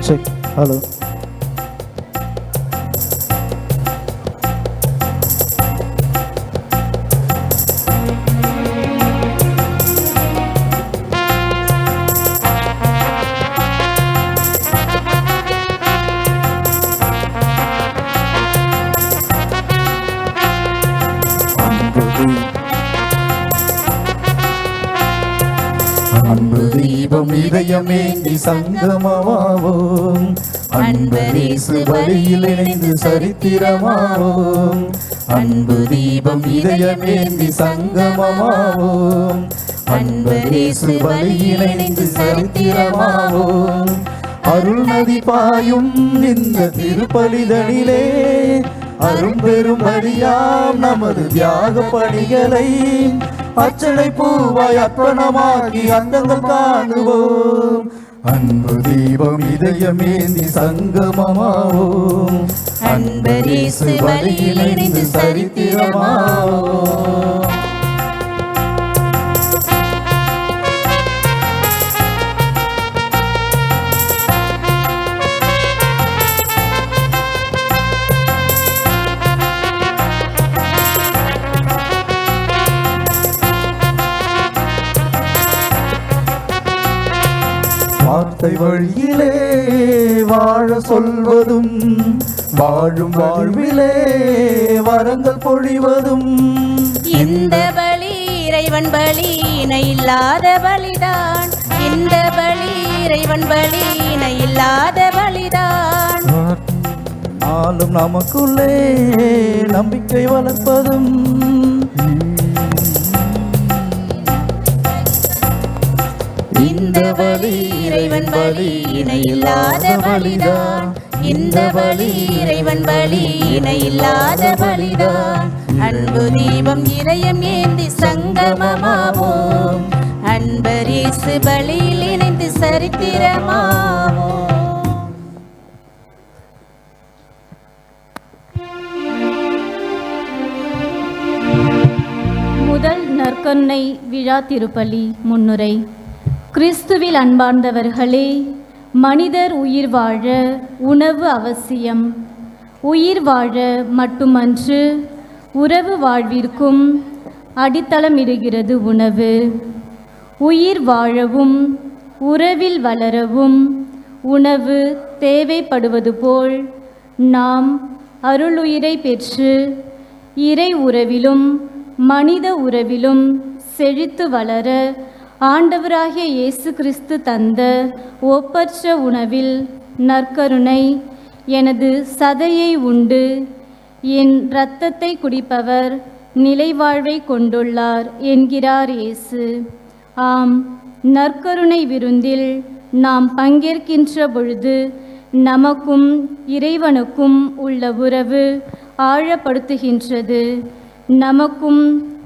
Check. Hello. அன்பு தீபம் இதயமேந்தி சங்கமமாவோம், அன்பரேசு வழியில் இணைந்து சரித்திரமாவோம். அன்பு தீபம் இதயமேந்தி சங்கமமாவோம், அன்பரேசு வழியில் இணைந்து சரித்திரமாவோம். அருள் நதி பாயும் இந்த திருப்பலிதனிலே அரும்பெரும் வழியாம் நமது தியாக பணிகளை அச்சனை பூவாய் அர்ப்பணமாகி அந்தங்கள் காணுவோம். அன்பு தீபம் இதயமேந்தி சங்கமமாவோம், அன்பரேசு வழியில் இணைந்து சரித்திரமாவோம். வார்த்தை வழியிலே வாழ சொல்வதும், வாழும் வாழ்விலே வரங்கள் பொழிவதும், இந்த பலி இறைவன் பலி இணை இல்லாத பலிதான். இந்த பலி இறைவன் பலி இணை இல்லாத பலிதான். ஆளும் நமக்குள்ளே நம்பிக்கை வளர்ப்பதும், இந்த பலி இறைவன் பலி இணை இல்லாத பலிதான். இந்த பலி இறைவன் பலி இணை இல்லாத பலிதான். அன்பு தீபம் இதயம் ஏந்தி சங்கமமாவோம், அன்பரேசு பலியில் இணைந்து சரித்திரமாவோம். முதல் நற்கருணை விழா திருப்பலி முன்னுரை. கிறிஸ்துவில் அன்பார்ந்தவர்களே, மனிதர் உயிர் வாழ உணவு அவசியம். உயிர் வாழ மட்டுமன்று, உறவு வாழ்விற்கும் அடித்தளமிடுகிறது உணவு. உயிர் வாழவும் உறவில் வளரவும் உணவு தேவைப்படுவது போல் நாம் அருளுயிரை பெற்று இறை உறவிலும் மனித உறவிலும் செழித்து வளர ஆண்டவராகிய இயேசு கிறிஸ்து தந்த ஒப்பற்ற உணவில் நற்கருணை, எனது சதையை உண்டு என் இரத்தத்தை குடிப்பவர் நிலைவாழ்வை கொண்டுள்ளார் என்கிறார் இயேசு. ஆம், நற்கருணை விருந்தில் நாம் பங்கேற்கின்ற பொழுது நமக்கும் இறைவனுக்கும் உள்ள உறவு ஆழப்படுத்துகின்றது. நமக்கும்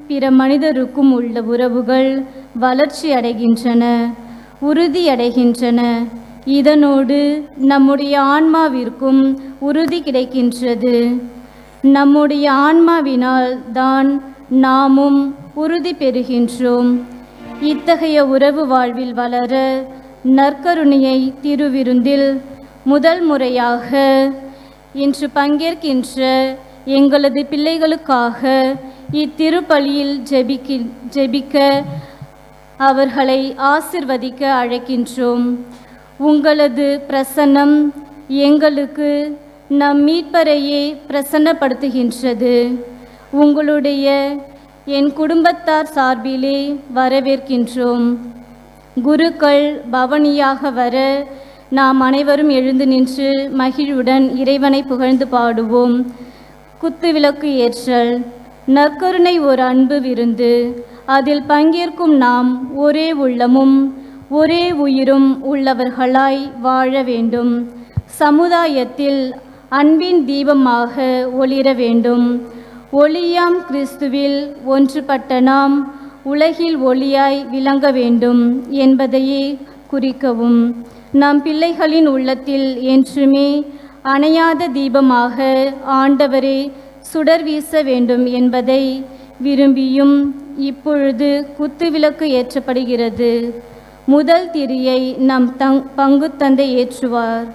பிற மனிதருக்கும் உள்ள உறவுகள் வளர்ச்சி அடைகின்றன, உறுதியடைகின்றன. இதனோடு நம்முடைய ஆன்மாவிற்கும் உறுதி கிடைக்கின்றது. நம்முடைய ஆன்மாவினால் தான் நாமும் உறுதி பெறுகின்றோம். இத்தகைய உறவு வாழ்வில் வளர நற்கருணையை திருவிருந்தில் முதல் முறையாக இன்று பங்கேற்கின்ற எங்களது பிள்ளைகளுக்காக இத்திருப்பலியில் ஜெபிக்க அவர்களை ஆசிர்வதிக்க அழைக்கின்றோம். உங்களது பிரசன்னம் எங்களுக்கு நம் மீட்பரையே பிரசன்னப்படுத்துகின்றது. உங்களுடைய என் குடும்பத்தார் சார்பிலே வரவேற்கின்றோம். குருக்கள் பவனியாக வர நாம் அனைவரும் எழுந்து நின்று மகிழ்வுடன் இறைவனை புகழ்ந்து பாடுவோம். குத்துவிளக்கு ஏற்றல். நற்கருணை ஒரு அன்பு விருந்து. அதில் பங்கேற்கும் நாம் ஒரே உள்ளமும் ஒரே உயிரும் உள்ளவர்களாய் வாழ வேண்டும். சமுதாயத்தில் அன்பின் தீபமாக ஒளிர வேண்டும். ஒளியாம் கிறிஸ்துவில் ஒன்றுபட்ட நாம் உலகில் ஒளியாய் விளங்க வேண்டும் என்பதையே குறிக்கவும். நம் பிள்ளைகளின் உள்ளத்தில் என்றுமே அணையாத தீபமாக ஆண்டவரே சுடர் வீச வேண்டும் என்பதை விரும்பியும் இப்பொழுது குத்துவிளக்கு ஏற்றப்படுகிறது. முதல் திரியை நம் பங்கு தந்தை ஏற்றுவார்.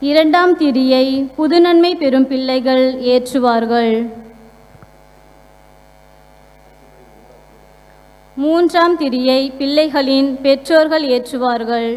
இரண்டாம் திரியை புதுநன்மை பெறும் பிள்ளைகள் ஏற்றுவார்கள். மூன்றாம் திரியை பிள்ளைகளின் பெற்றோர்கள் ஏற்றுவார்கள்.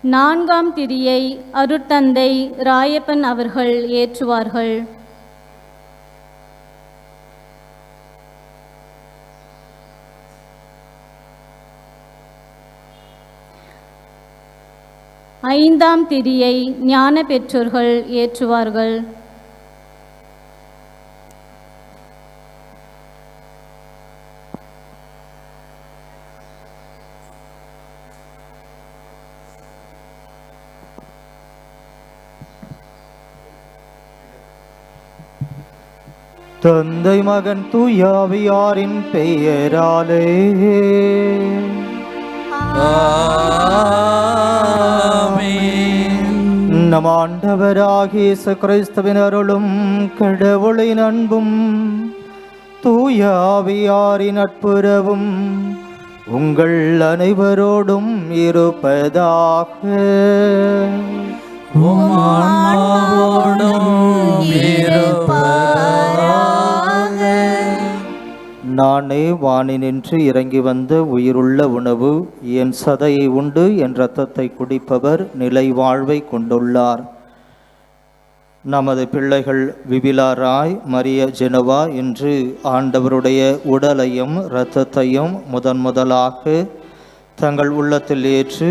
நான்காம் திரியை அருட்தந்தை ராயப்பன் அவர்கள் ஏற்றுவார்கள். ஐந்தாம் திரியை ஞான பெற்றோர்கள் ஏற்றுவார்கள். தந்தை மகன் தூயாவியாரின் பெயராலே நம் ஆண்டவராகிய இயேசு கிறிஸ்துவின் அருளும் கடவுளின் அன்பும் தூயாவியாரின் நட்புறவும் உங்கள் அனைவரோடும் இருப்பதாக. நானே வானினின்று இறங்கி வந்த உயிருள்ள உணவு. என் சதையை உண்டு என் இரத்தத்தை குடிப்பவர் நிலை வாழ்வை கொண்டுள்ளார். நமது பிள்ளைகள் விபிலா ராய், மரிய ஜெனவா என்று ஆண்டவருடைய உடலையும் இரத்தத்தையும் முதலாக தங்கள் உள்ளத்தில் ஏற்று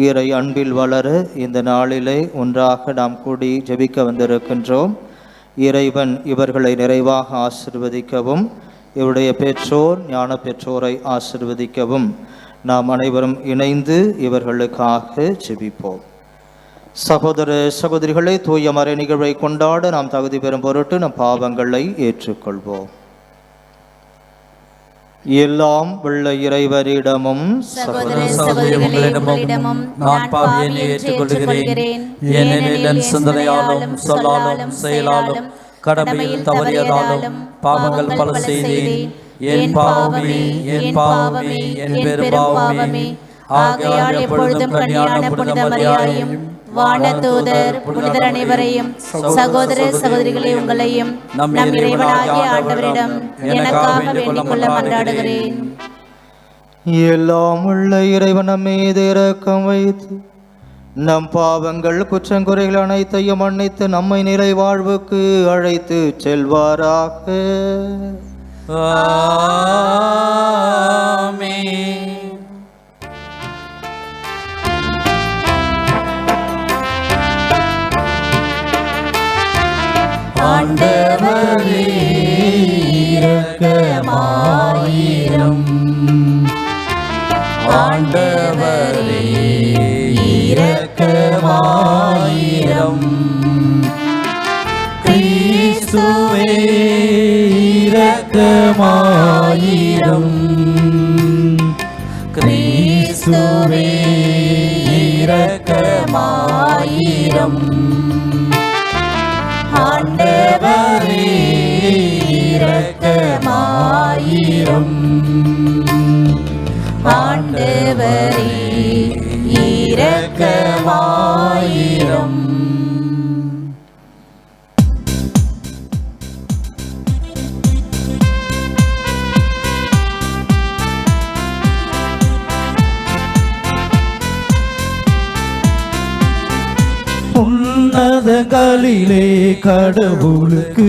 இறை அன்பில் வளர இந்த நாளிலே ஒன்றாக நாம் கூடி ஜெபிக்க வந்திருக்கின்றோம். இறைவன் இவர்களை நிறைவாக ஆசிர்வதிக்கவும், இவருடைய பெற்றோர் ஞான பெற்றோரை ஆசிர்வதிக்கவும் நாம் அனைவரும் இணைந்து இவர்களுக்காக ஜெபிப்போம். சகோதர சகோதரிகளை, தூய மறை நிகழ்வை கொண்டாட நாம் தகுதி பெறும் பொருட்டு நம் பாவங்களை ஏற்றுக்கொள்வோம். எல்லாம் உள்ள இறைவரிடமும் சகோதர சகோதரிகளிடமும் நான் பாவியை ஏற்றுக்கொள்கிறேன். ஏனெனில் என் சிந்தனையாலும் சொல்லாலும் செயலாலும் கடமையில் தவறியதாலும் பாவங்கள் பல செய்தேன். என் பாவமே என் பாவமே என் பெரும் பாவமே. ஆகையால் எப்பொழுதும் கன்னியான புனித மரியாதையும் வானதூதர் புனிதர் அனைவரையும் சகோதர சகோதரிகளை உங்களையும் நம் இறைவனாகிய ஆண்டவரிடம் எனக்காக வேண்டிக் கொள்ள மன்றாடுகிறேன். எல்லாம் உள்ள இறைவன் மீது இரக்கம் வைத்து நம் பாவங்கள் குற்றங்குறைகள் அனைத்தையும் மன்னித்து நம்மை நிலை வாழ்வுக்கு அழைத்து செல்வாராக. ஆமென். ஆண்டவரே இரக்கமாயிரும். ஆண்டவரே இரக்கமாயிரும். கிறிஸ்துவே இரக்கமாயிரும். கிறிஸ்துவே இரக்கமாயிரும். ஆண்டவரே இரக்கமாயிரும். ஆண்டவரே இரக்கமாயிரும். உன்னதங்களிலே கடவுளுக்கு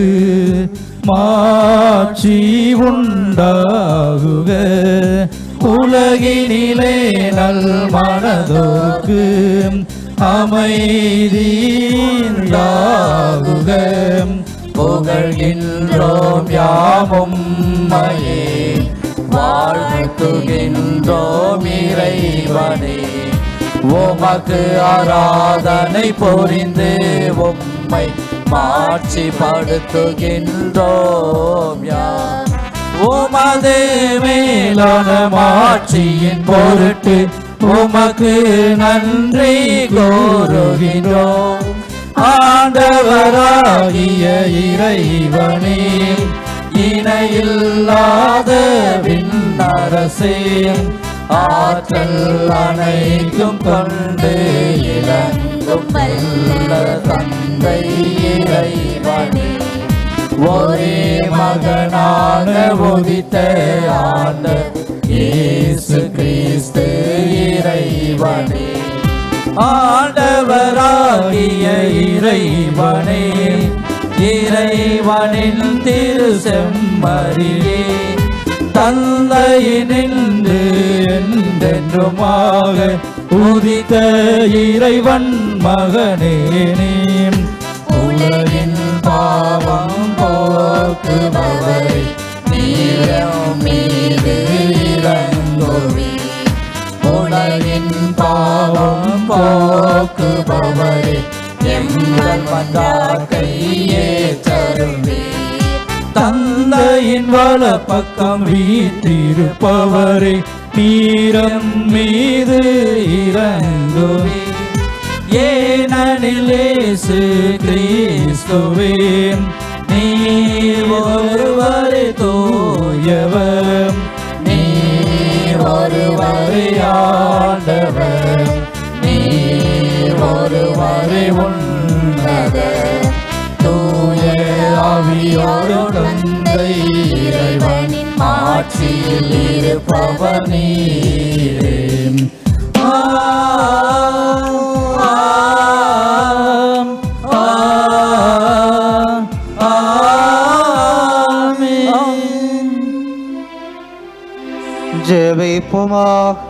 மாட்சி உண்டாகுக. உலகினிலே நல் மனதோர்க்கு அமைதியாகுக. புகழ்கின்றோம் யாமும் மையே, வாழ்த்துகின்றோம் இறைவனே. உமக்கு ஆராதனை புரிந்து உம்மை மாட்சிப்படுத்துகின்றோம் யாம். உமது மேலான மாட்சியின் பொருட்டு உமக்கு நன்றி கூறுகின்றோம். ஆண்டவராகிய இறைவனே, இணையில்லாத விண்ணரசே, ஆற்றல் அனைத்தும் கொண்டு இலங்கும் வல்ல தந்தை இறைவனே, ஒரே மகனாக உதித்த ஆண்டவர் இயேசு கிறிஸ்து இறைவனே. ஆண்டவராகிய இறைவனே, இறைவனின் திரு செம்மறியே, தந்தையினின்று என்றென்றுமாக உதித்த இறைவன் மகனே, உலகின் பாவம் போக்குபவரை நீரம் மீது இறங்குவே. உலகின் பாவம் போக்குபவரே, எங்கள் மன்றாட்டை ஏற்றருள்வே. தந்தையின் வல பக்கம் வீற்றிருப்பவரே, நீரம் மீது இறங்குவே. ஏனெனில் இயேசு கிறிஸ்துவே, நீர் ஒருவரே தூயவர், நீர் ஒருவரே ஆண்டவர், நீர் ஒருவரே உன்னதர். தூய ஆவியோடு தந்தை இறைவனின் ஆட்சியில் இருப்பவர் நீரே. ஜெபிப்போமாக.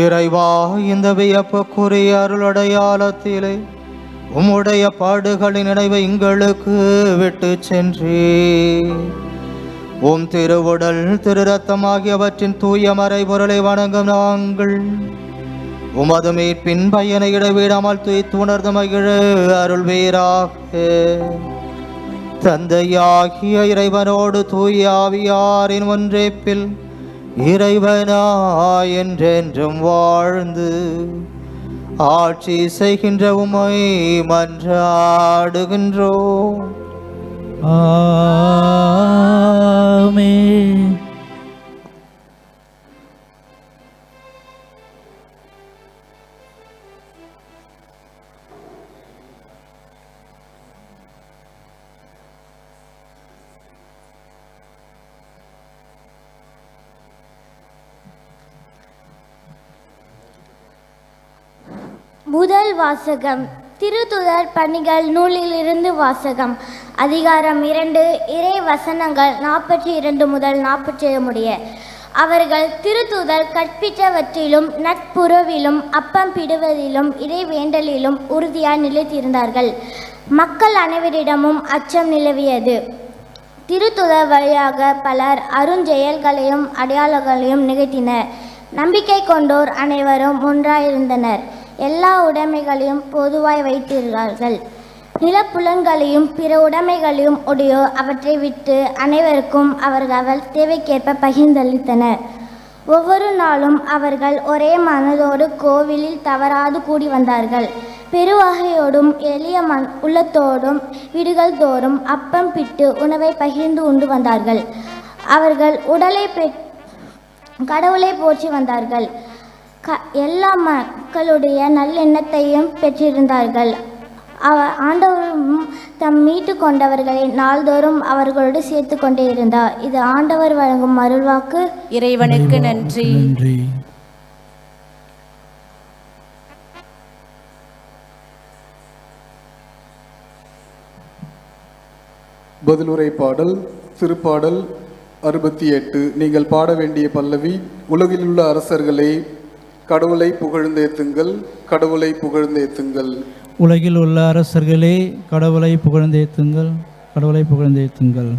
இறைவா, இந்த வியப்புக்குரிய அருளடையாளத்திலே உம்முடைய பாடுகளின் நினைவை எங்களுக்கு விட்டு சென்றே. உம் திருவுடல் திரு ரத்தம் ஆகியவற்றின் தூய மறைபொருளை வணங்கும் நாங்கள் உமது மீட்பின் பயனை இடைவிடாமல் துய்த்து உணர்ந்து மகிழ அருள்வீராக. தந்தையாகிய இறைவனோடு தூய ஆவியாரின் ஒன்றேப்பில் இறைவனாய் என்றென்றும் வாழ்ந்து ஆட்சி செய்கின்ற உம்மை மன்றாடுகின்றோம். ஆமென். முதல் வாசகம். திருத்துதர் பணிகள் நூலிலிருந்து வாசகம். அதிகாரம் 2, இறை வசனங்கள் 42 முதல் 47 முடிய. அவர்கள் திருத்துதர் கற்பித்தவற்றிலும் நட்புறவிலும் அப்பம் பிடுவதிலும் இறை வேண்டலிலும் உறுதியாய் நிலைத்திருந்தார்கள். மக்கள் அனைவரிடமும் அச்சம் நிலவியது. திருத்துதர் வழியாக பலர் அருஞ்செயல்களையும் அடையாளங்களையும் நிகழ்த்தினர். நம்பிக்கை கொண்டோர் அனைவரும் ஒன்றாயிருந்தனர். எல்லா உடைமைகளையும் பொதுவாய் வைத்திருந்தார்கள். நிலப்புலன்களையும் பிற உடைமைகளையும் உடையோர் அவற்றை விட்டு அனைவருக்கும் அவர்கள் தேவைக்கேற்ப பகிர்ந்தளித்தனர். ஒவ்வொரு நாளும் அவர்கள் ஒரே மனதோடு கோவிலில் தவறாது கூடி வந்தார்கள். பெருவகையோடும் எளிய உள்ளத்தோடும் வீடுகள் தோறும் அப்பம் பிட்டு உணவை பகிர்ந்து உண்டு வந்தார்கள். அவர்கள் கடவுளை போற்றி வந்தார்கள். எல்லா மக்களுடைய நல்லெண்ணத்தையும் பெற்றிருந்தார்கள். ஆண்டவரும் தம் மீட்டு கொண்டவர்களை நாள்தோறும் அவர்களோடு சேர்த்து கொண்டே இருந்தார். இது ஆண்டவர் வழங்கும் அருள்வாக்கு. இறைவனுக்கு நன்றி. பதிலுரை பாடல் திருப்பாடல் 68. நீங்கள் பாட வேண்டிய பல்லவி. உலகிலுள்ள அரசர்களே கடவுளை புகழ்ந்தேத்துங்கள், கடவுளை புகழ்ந்தேத்துங்கள். உலகில் உள்ள அரசர்களே கடவுளை புகழ்ந்தேத்துங்கள், கடவுளை புகழ்ந்தேத்துங்கள்.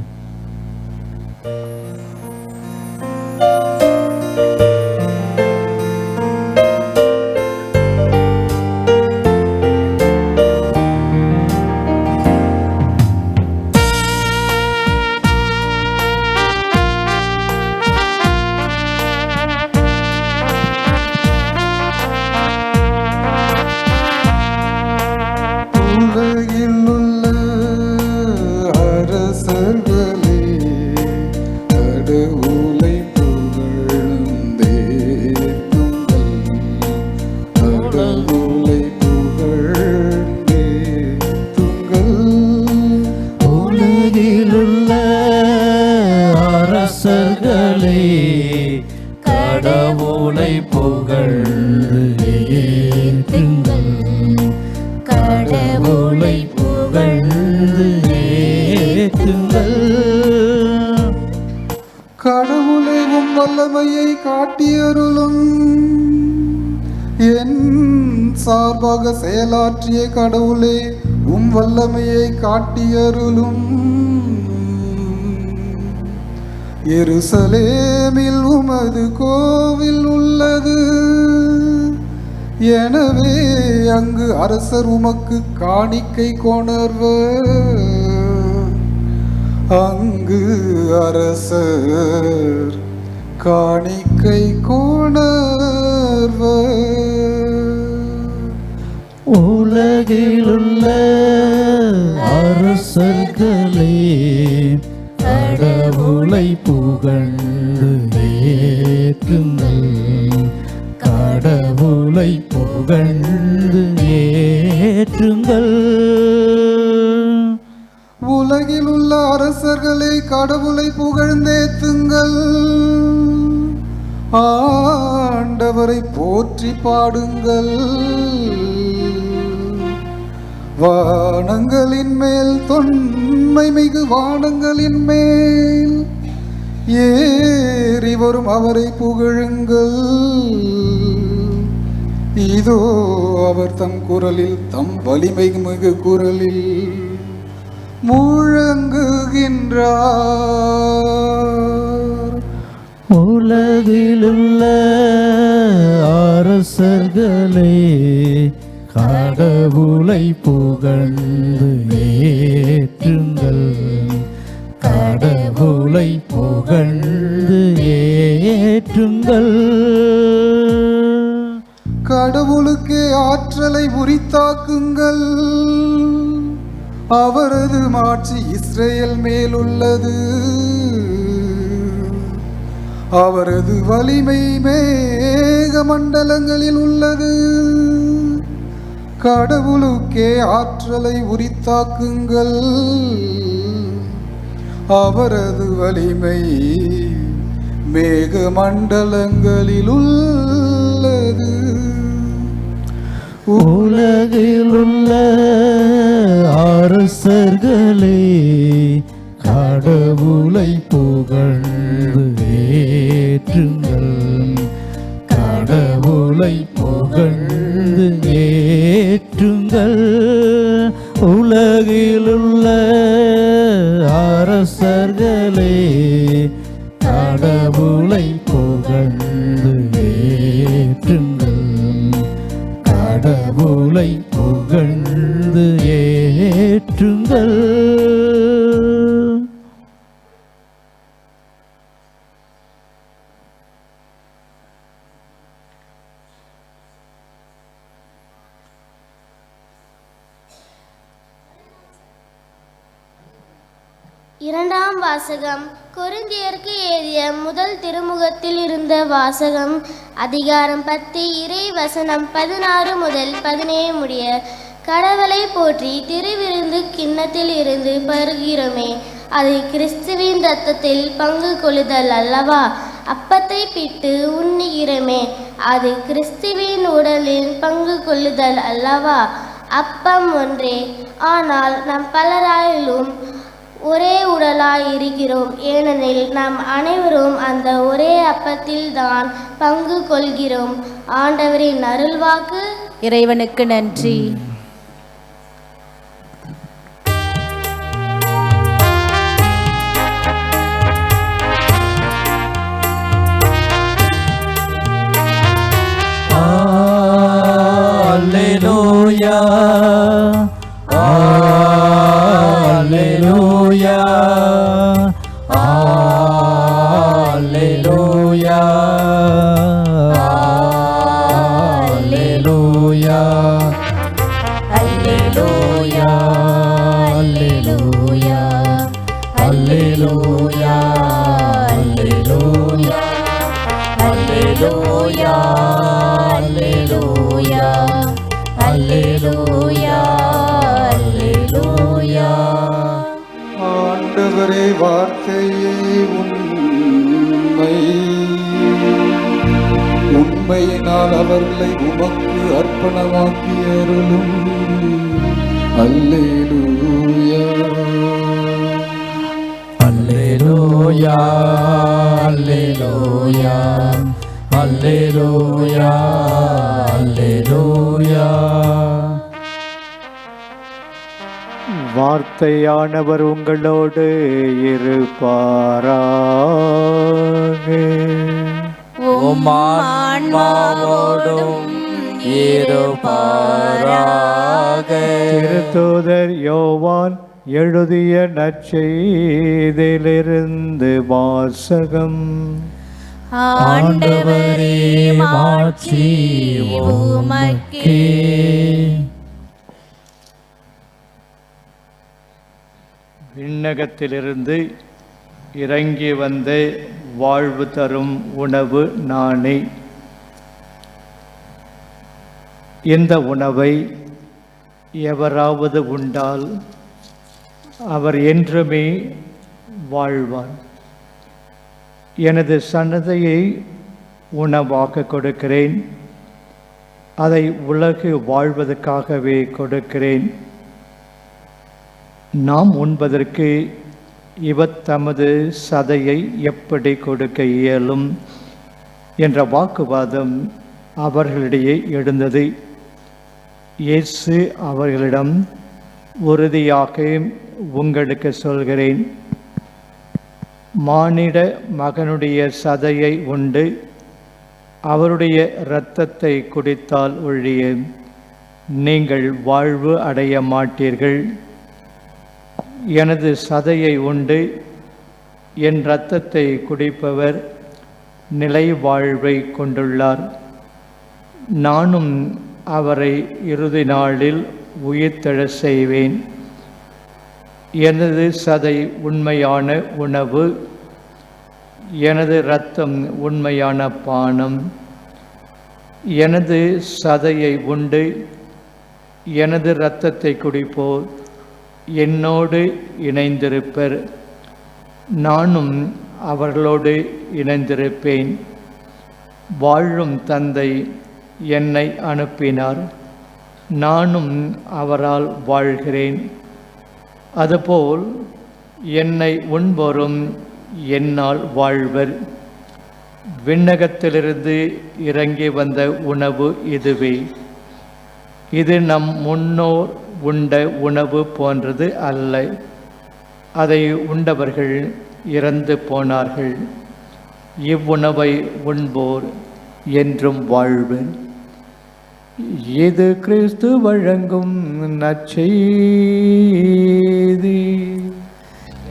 கடவுளை புகழ்ந்து ஏத்துங்கள், கடவுளை புகழ்ந்து ஏத்துங்கள். கடவுளை உம் வல்லமையை காட்டியருளும், என் சார்பாக செயலாற்றிய கடவுளே உம் வல்லமையை காட்டியருளும். எருசலேமில் உமது கோவில் உள்ளது, எனவே அங்கு அரசர் உமக்கு காணிக்கை கொணர்வர். அங்கு அரசர் காணிக்கை கொணர்வர். உலகிலுள்ள அரசர்களே கடவுளை புகழ்ந்து ஏத்துங்கள், கடவுளை புகழ்ந்து ஏற்றுங்கள். உலகில் உள்ள அரசர்களை கடவுளை புகழ்ந்தேத்துங்கள், ஆண்டவரை போற்றி பாடுங்கள். வானங்களின் மேல் தொன்மை மிகு வானங்களின் மேல் ஏறி வரும் அவரை புகழுங்கள். இதோ அவர் தம் குரலில், தம் வலிமை மிகு குரலில் முழங்குகின்றார். உலகிலுள்ள அரசர்களே கடவுளை புகழ்ந்து ஏற்றுங்கள், கடவுளை புகழ்ந்து ஏற்றுங்கள். கடவுளுக்கே ஆற்றலை உரித்தாக்குங்கள், அவரது மாட்சி இஸ்ரேல் மேலுள்ளது. அவரது வலிமை மேக மண்டலங்களில் உள்ளது. கடவுளுக்கே ஆற்றலை உரித்தாக்குங்கள், அவரது வலிமை மேக மண்டலங்களில் உள்ளது. உலகிலுள்ள அரசர்களே கடவுளை புகழ்ந்து ஏற்றுங்கள், கடவுளை புகழ்ந்து ஏற்றுங்கள். உலகிலுள்ள அரசர்களே கடவுளை புகழ்ந்து ஏற்றுங்கள், கடவுளை புகழ்ந்து ஏற்றுங்கள். இரண்டாம் வாசகம். கொரிந்தியருக்கு எழுதிய முதல் திருமுகத்தில் இருந்த வாசகம். அதிகாரம் 10 இறை வசனம் 16 முதல் 17 முடிய. கடவுளை போற்றி திருவிருந்து கிண்ணத்தில் இருந்து பருகிறோமே, அது கிறிஸ்துவின் இரத்தத்தில் பங்கு கொள்ளுதல் அல்லவா? அப்பத்தை பிட்டு உண்ணுகிறோமே, அது கிறிஸ்துவின் உடலில் பங்கு கொள்ளுதல் அல்லவா? அப்பம் ஒன்றே, ஆனால் நம் பலராயிலும் ஒரே உடலாய் இருக்கிறோம். ஏனெனில் நாம் அனைவரும் அந்த ஒரே அப்பத்தில் தான் பங்கு கொள்கிறோம். ஆண்டவரின் அருள்வாக்கு. இறைவனுக்கு நன்றி. Alleluia, Alleluia, Alleluia, Alleluia, Alleluia, Alleluia, Alleluia, Alleluia, Alleluia, Alleluia, Alleluia. ஆண்டவரே, வார்த்தையே உண்மையினால் அவர்களை உமக்கு அர்ப்பணமாக்கி அருளும். அல்லேலூயா, Alleluia, Alleluia, Alleluia, Alleluia. வார்த்தையானவர் உங்களோடு இருப்பாராக. உம் ஆன்மாவோடும் இருப்பாராக. திருத்தூதர் யோவான் எழுதிய நற்செய்தியிலிருந்து வாசகம். ஆண்டவரே, மாட்சி உமக்கே. விண்ணகத்திலிருந்து இறங்கி வந்த வாழ்வு தரும் உணவு நானே. இந்த உணவை எவராவது உண்டால் அவர் என்றுமே வாழ்வார். எனது சன்னதியை உணவாக கொடுக்கிறேன், அதை உலகு வாழ்வதற்காகவே கொடுக்கிறேன். நாம் உண்பதற்கு இவர் தமது சதையை எப்படி கொடுக்க இயலும் என்ற வாக்குவாதம் அவர்களிடையே எழுந்தது. இயேசு அவர்களிடம், உறுதியாக உங்களுக்கு சொல்கிறேன், மானிட மகனுடைய சதையை உண்டு அவருடைய இரத்தத்தை குடித்தால் ஒழிய நீங்கள் வாழ்வு அடைய மாட்டீர்கள். எனது சதையை உண்டு என் இரத்தத்தை குடிப்பவர் நிலை வாழ்வை கொண்டுள்ளார். நானும் அவரை இறுதி நாளில் உயிர்த்தெழச் செய்வேன். எனது சதை உண்மையான உணவு, எனது இரத்தம் உண்மையான பானம். எனது சதையை உண்டு எனது இரத்தத்தை குடிப்போர் என்னோடு இணைந்திருப்பர், நானும் அவர்களோடு இணைந்திருப்பேன். வாழும் தந்தை என்னை அனுப்பினார், நானும் அவரால் வாழ்கிறேன். அதுபோல் என்னை உண்போரும் என்னால் வாழ்வர். விண்ணகத்திலிருந்து இறங்கி வந்த உணவு இதுவே. இது நம் முன்னோர் உண்ட உணவு போன்றது அல்ல. அதை உண்டவர்கள் இறந்து போனார்கள். இவ்வுணவை உண்போர் என்றும் வாழ்வர். இது கிறிஸ்து வழங்கும் நற்செய்தி.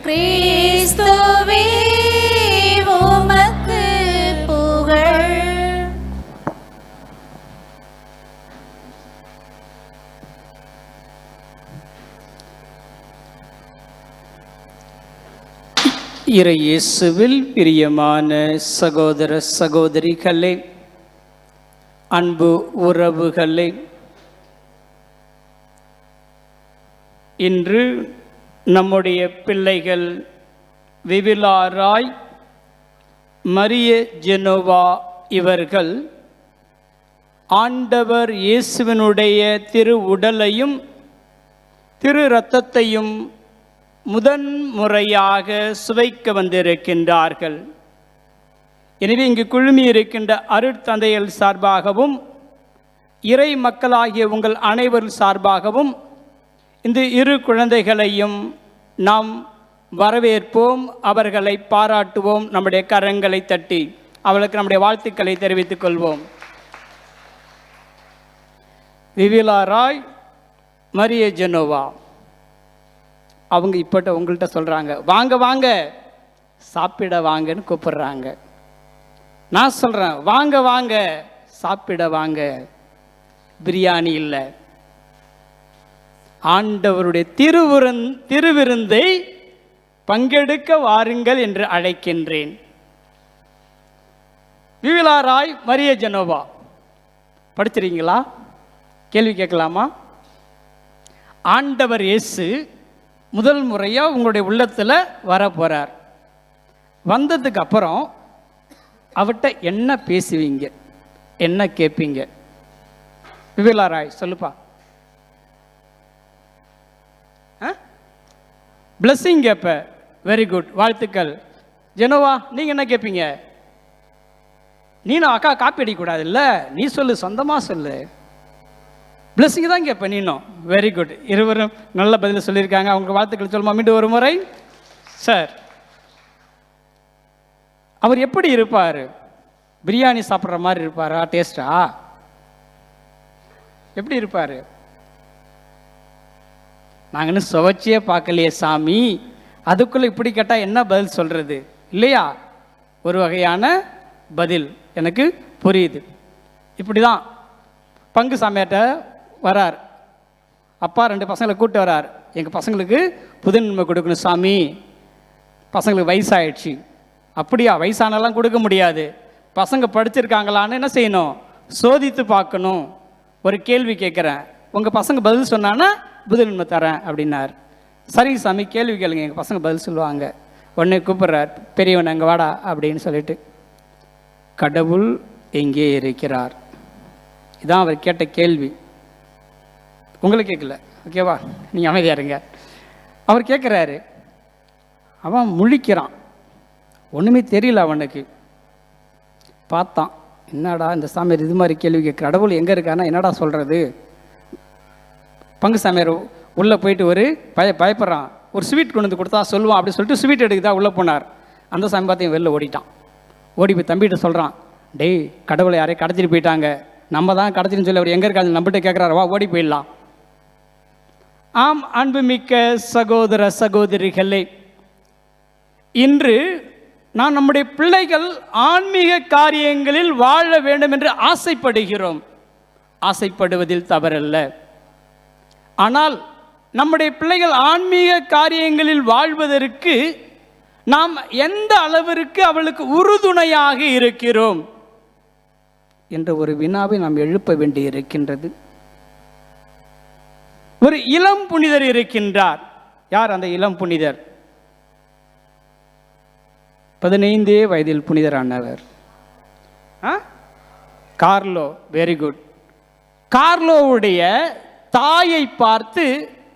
கிறிஸ்துவே உமக்கு புகழ். இறை இயேசுவில் பிரியமான சகோதர சகோதரிகளே, அன்பு உறவுகளே, இன்று நம்முடைய பிள்ளைகள் விவிலா ராய், மரிய ஜெனோவா இவர்கள் ஆண்டவர் இயேசுவினுடைய திரு உடலையும் திரு இரத்தத்தையும் முதன்முறையாக சுவைக்க வந்திருக்கின்றார்கள். எனவே இங்கு குழுமி இருக்கின்ற அருட்தந்தைகள் சார்பாகவும் இறை மக்களாகிய உங்கள் அனைவர் சார்பாகவும் இந்த இரு குழந்தைகளையும் நாம் வரவேற்போம், அவர்களை பாராட்டுவோம், நம்முடைய கரங்களை தட்டி அவளுக்கு நம்முடைய வாழ்த்துக்களை தெரிவித்துக் கொள்வோம். விவிலா ராய், மரிய ஜெனோவா அவங்க இப்போட்ட உங்கள்கிட்ட சொல்கிறாங்க, வாங்க வாங்க சாப்பிட வாங்கன்னு கூப்பிடுறாங்க. நான் சொல்கிறேன், வாங்க வாங்க சாப்பிட வாங்க, பிரியாணி இல்லை, ஆண்டவருடைய திருவிருந்தை பங்கெடுக்க வாருங்கள் என்று அழைக்கின்றேன். விவிலா ராய், மரிய ஜெனோவா படிச்சிருக்கீங்களா? கேள்வி கேட்கலாமா? ஆண்டவர் இயேசு முதல் முறையாக உங்களுடைய உள்ளத்தில் வர போகிறார். வந்ததுக்கு அப்புறம் அவர்கிட்ட என்ன பேசுவீங்க, என்ன கேட்பீங்க? விவிலா ராய் சொல்லுப்பா. பிளஸ்ஸிங் கேட்ப. வெரி குட், வாழ்த்துக்கள். ஜெனோவா நீங்கள் என்ன கேட்பீங்க? நீனும் அக்கா காப்பி அடிக்கக்கூடாது இல்லை, நீ சொல்லு, சொந்தமாக சொல்லு. பிளஸ்ஸிங் தான் கேட்பேன் நீனும். வெரி குட், இருவரும் நல்ல பதில் சொல்லியிருக்காங்க. அவங்க வாழ்த்துக்கள் சொல்லுமா மீண்டும் ஒரு முறை. சார், அவர் எப்படி இருப்பார்? பிரியாணி சாப்பிட்ற மாதிரி இருப்பாரா? டேஸ்டா எப்படி இருப்பார்? நாங்கள் இன்னும் சுவைச்சியே பார்க்கலையே சாமி, அதுக்குள்ளே இப்படி கேட்டால் என்ன பதில் சொல்கிறது இல்லையா? ஒரு வகையான பதில் எனக்கு புரியுது. இப்படி தான் பங்கு சாமியார்ட்ட வரார். அப்பா 2 பசங்களை கூப்பிட்டு வரார். எங்கள் பசங்களுக்கு புதுநன்மை கொடுக்கணும் சாமி, பசங்களுக்கு வயசாகிடுச்சு. அப்படியா? வயசானலாம் கொடுக்க முடியாது, பசங்க படிச்சிருக்காங்களான்னு என்ன செய்யணும், சோதித்து பார்க்கணும். ஒரு கேள்வி கேட்குறேன், உங்கள் பசங்க பதில் சொன்னான்னா புதுநன்மை தரேன் அப்படின்னார். சரி சாமி கேள்வி கேளுங்க, எங்கள் பசங்க பதில் சொல்லுவாங்க. உடனே கூப்பிட்றார், பெரியவன் அங்கே வாடா அப்படின்னு சொல்லிட்டு. கடவுள் எங்கே இருக்கிறார்? இதான் அவர் கேட்ட கேள்வி. உங்களுக்கு கேட்கல, ஓகேவா? நீங்கள் அமைதியாக இருங்க. அவர் கேட்குறாரு, அவன் முழிக்கிறான், ஒன்றுமே தெரியல அவனுக்கு. பார்த்தான், என்னடா இந்த சாமியார் இது மாதிரி கேள்வி கேட்குற, கடவுள் எங்கே இருக்காருன்னா என்னடா சொல்கிறது? பங்கு சாமியார் உள்ளே போயிட்டு ஒரு பயப்படுறான். ஒரு ஸ்வீட் கொண்டு வந்து கொடுத்தா சொல்லுவான் அப்படின்னு சொல்லிட்டு ஸ்வீட் எடுக்குதா உள்ளே போனார். அந்த சாமி பார்த்து வெளில ஓடிட்டான். ஓடி போய் தம்பிகிட்ட சொல்கிறான், டேய் கடவுளை யாரையும் கடத்திட்டு போயிட்டாங்க, நம்ம தான் கடத்தின்னு சொல்லி அவர் எங்கே இருக்காது நம்மகிட்ட கேட்குறாரு, வா ஓடி போயிடலாம். ஆம் அன்புமிக்க சகோதர சகோதரிகளே, இன்று நான் நம்முடைய பிள்ளைகள் ஆன்மீக காரியங்களில் வாழ வேண்டும் என்று ஆசைப்படுகிறோம். ஆசைப்படுவதில் தவறல்ல. ஆனால் நம்முடைய பிள்ளைகள் ஆன்மீக காரியங்களில் வாழ்வதற்கு நாம் எந்த அளவிற்கு அவளுக்கு உறுதுணையாக இருக்கிறோம் என்ற ஒரு வினாவை நாம் எழுப்ப வேண்டி இருக்கின்றது. ஒரு இளம் புனிதர் இருக்கின்றார். யார் அந்த இளம் புனிதர்? 15 வயதில் புனிதரானவர் கார்லோ. Very good. கார்லோவுடைய தாயை பார்த்து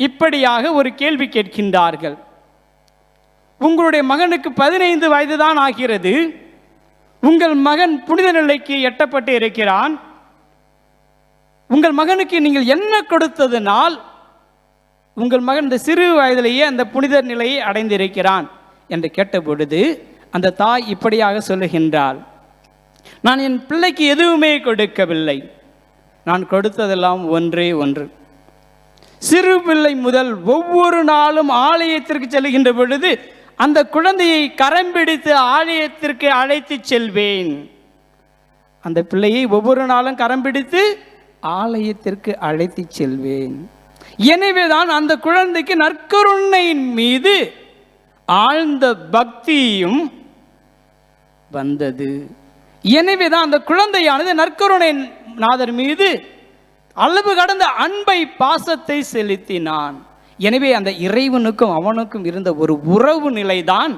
இப்படியாக ஒரு கேள்வி கேட்கின்றார்கள். உங்களுடைய மகனுக்கு 15 வயது தான் ஆகிறது, உங்கள் மகன் புனித நிலைக்கு எட்டப்பட்டு இருக்கிறான், உங்கள் மகனுக்கு நீங்கள் என்ன கொடுத்ததனால் உங்கள் மகன் இந்த சிறு வயதிலேயே அந்த புனித நிலையை அடைந்திருக்கிறான் என்று கேட்டபொழுது அந்த தாய் இப்படியாக சொல்லுகின்றாள், நான் என் பிள்ளைக்கு எதுவுமே கொடுக்கவில்லை, நான் கொடுத்ததெல்லாம் ஒன்றே ஒன்று. சிறு பிள்ளை முதல் ஒவ்வொரு நாளும் ஆலயத்திற்கு செல்கின்ற பொழுது அந்த குழந்தையை கரம் பிடித்து ஆலயத்திற்கு அழைத்து செல்வேன். அந்த பிள்ளையை ஒவ்வொரு நாளும் கரம் பிடித்து ஆலயத்திற்கு அழைத்து செல்வேன். எனவேதான் அந்த குழந்தைக்கு நற்கருணையின் மீது ஆழ்ந்த பக்தியும் வந்தது. எனவேதான் அந்த குழந்தையானது நற்கருணை நாதர் மீது அளவு கடந்த அன்பை பாசத்தை செலுத்தினான். எனவே அந்த இறைவனுக்கும் அவனுக்கும் இருந்த ஒரு உறவு நிலைதான்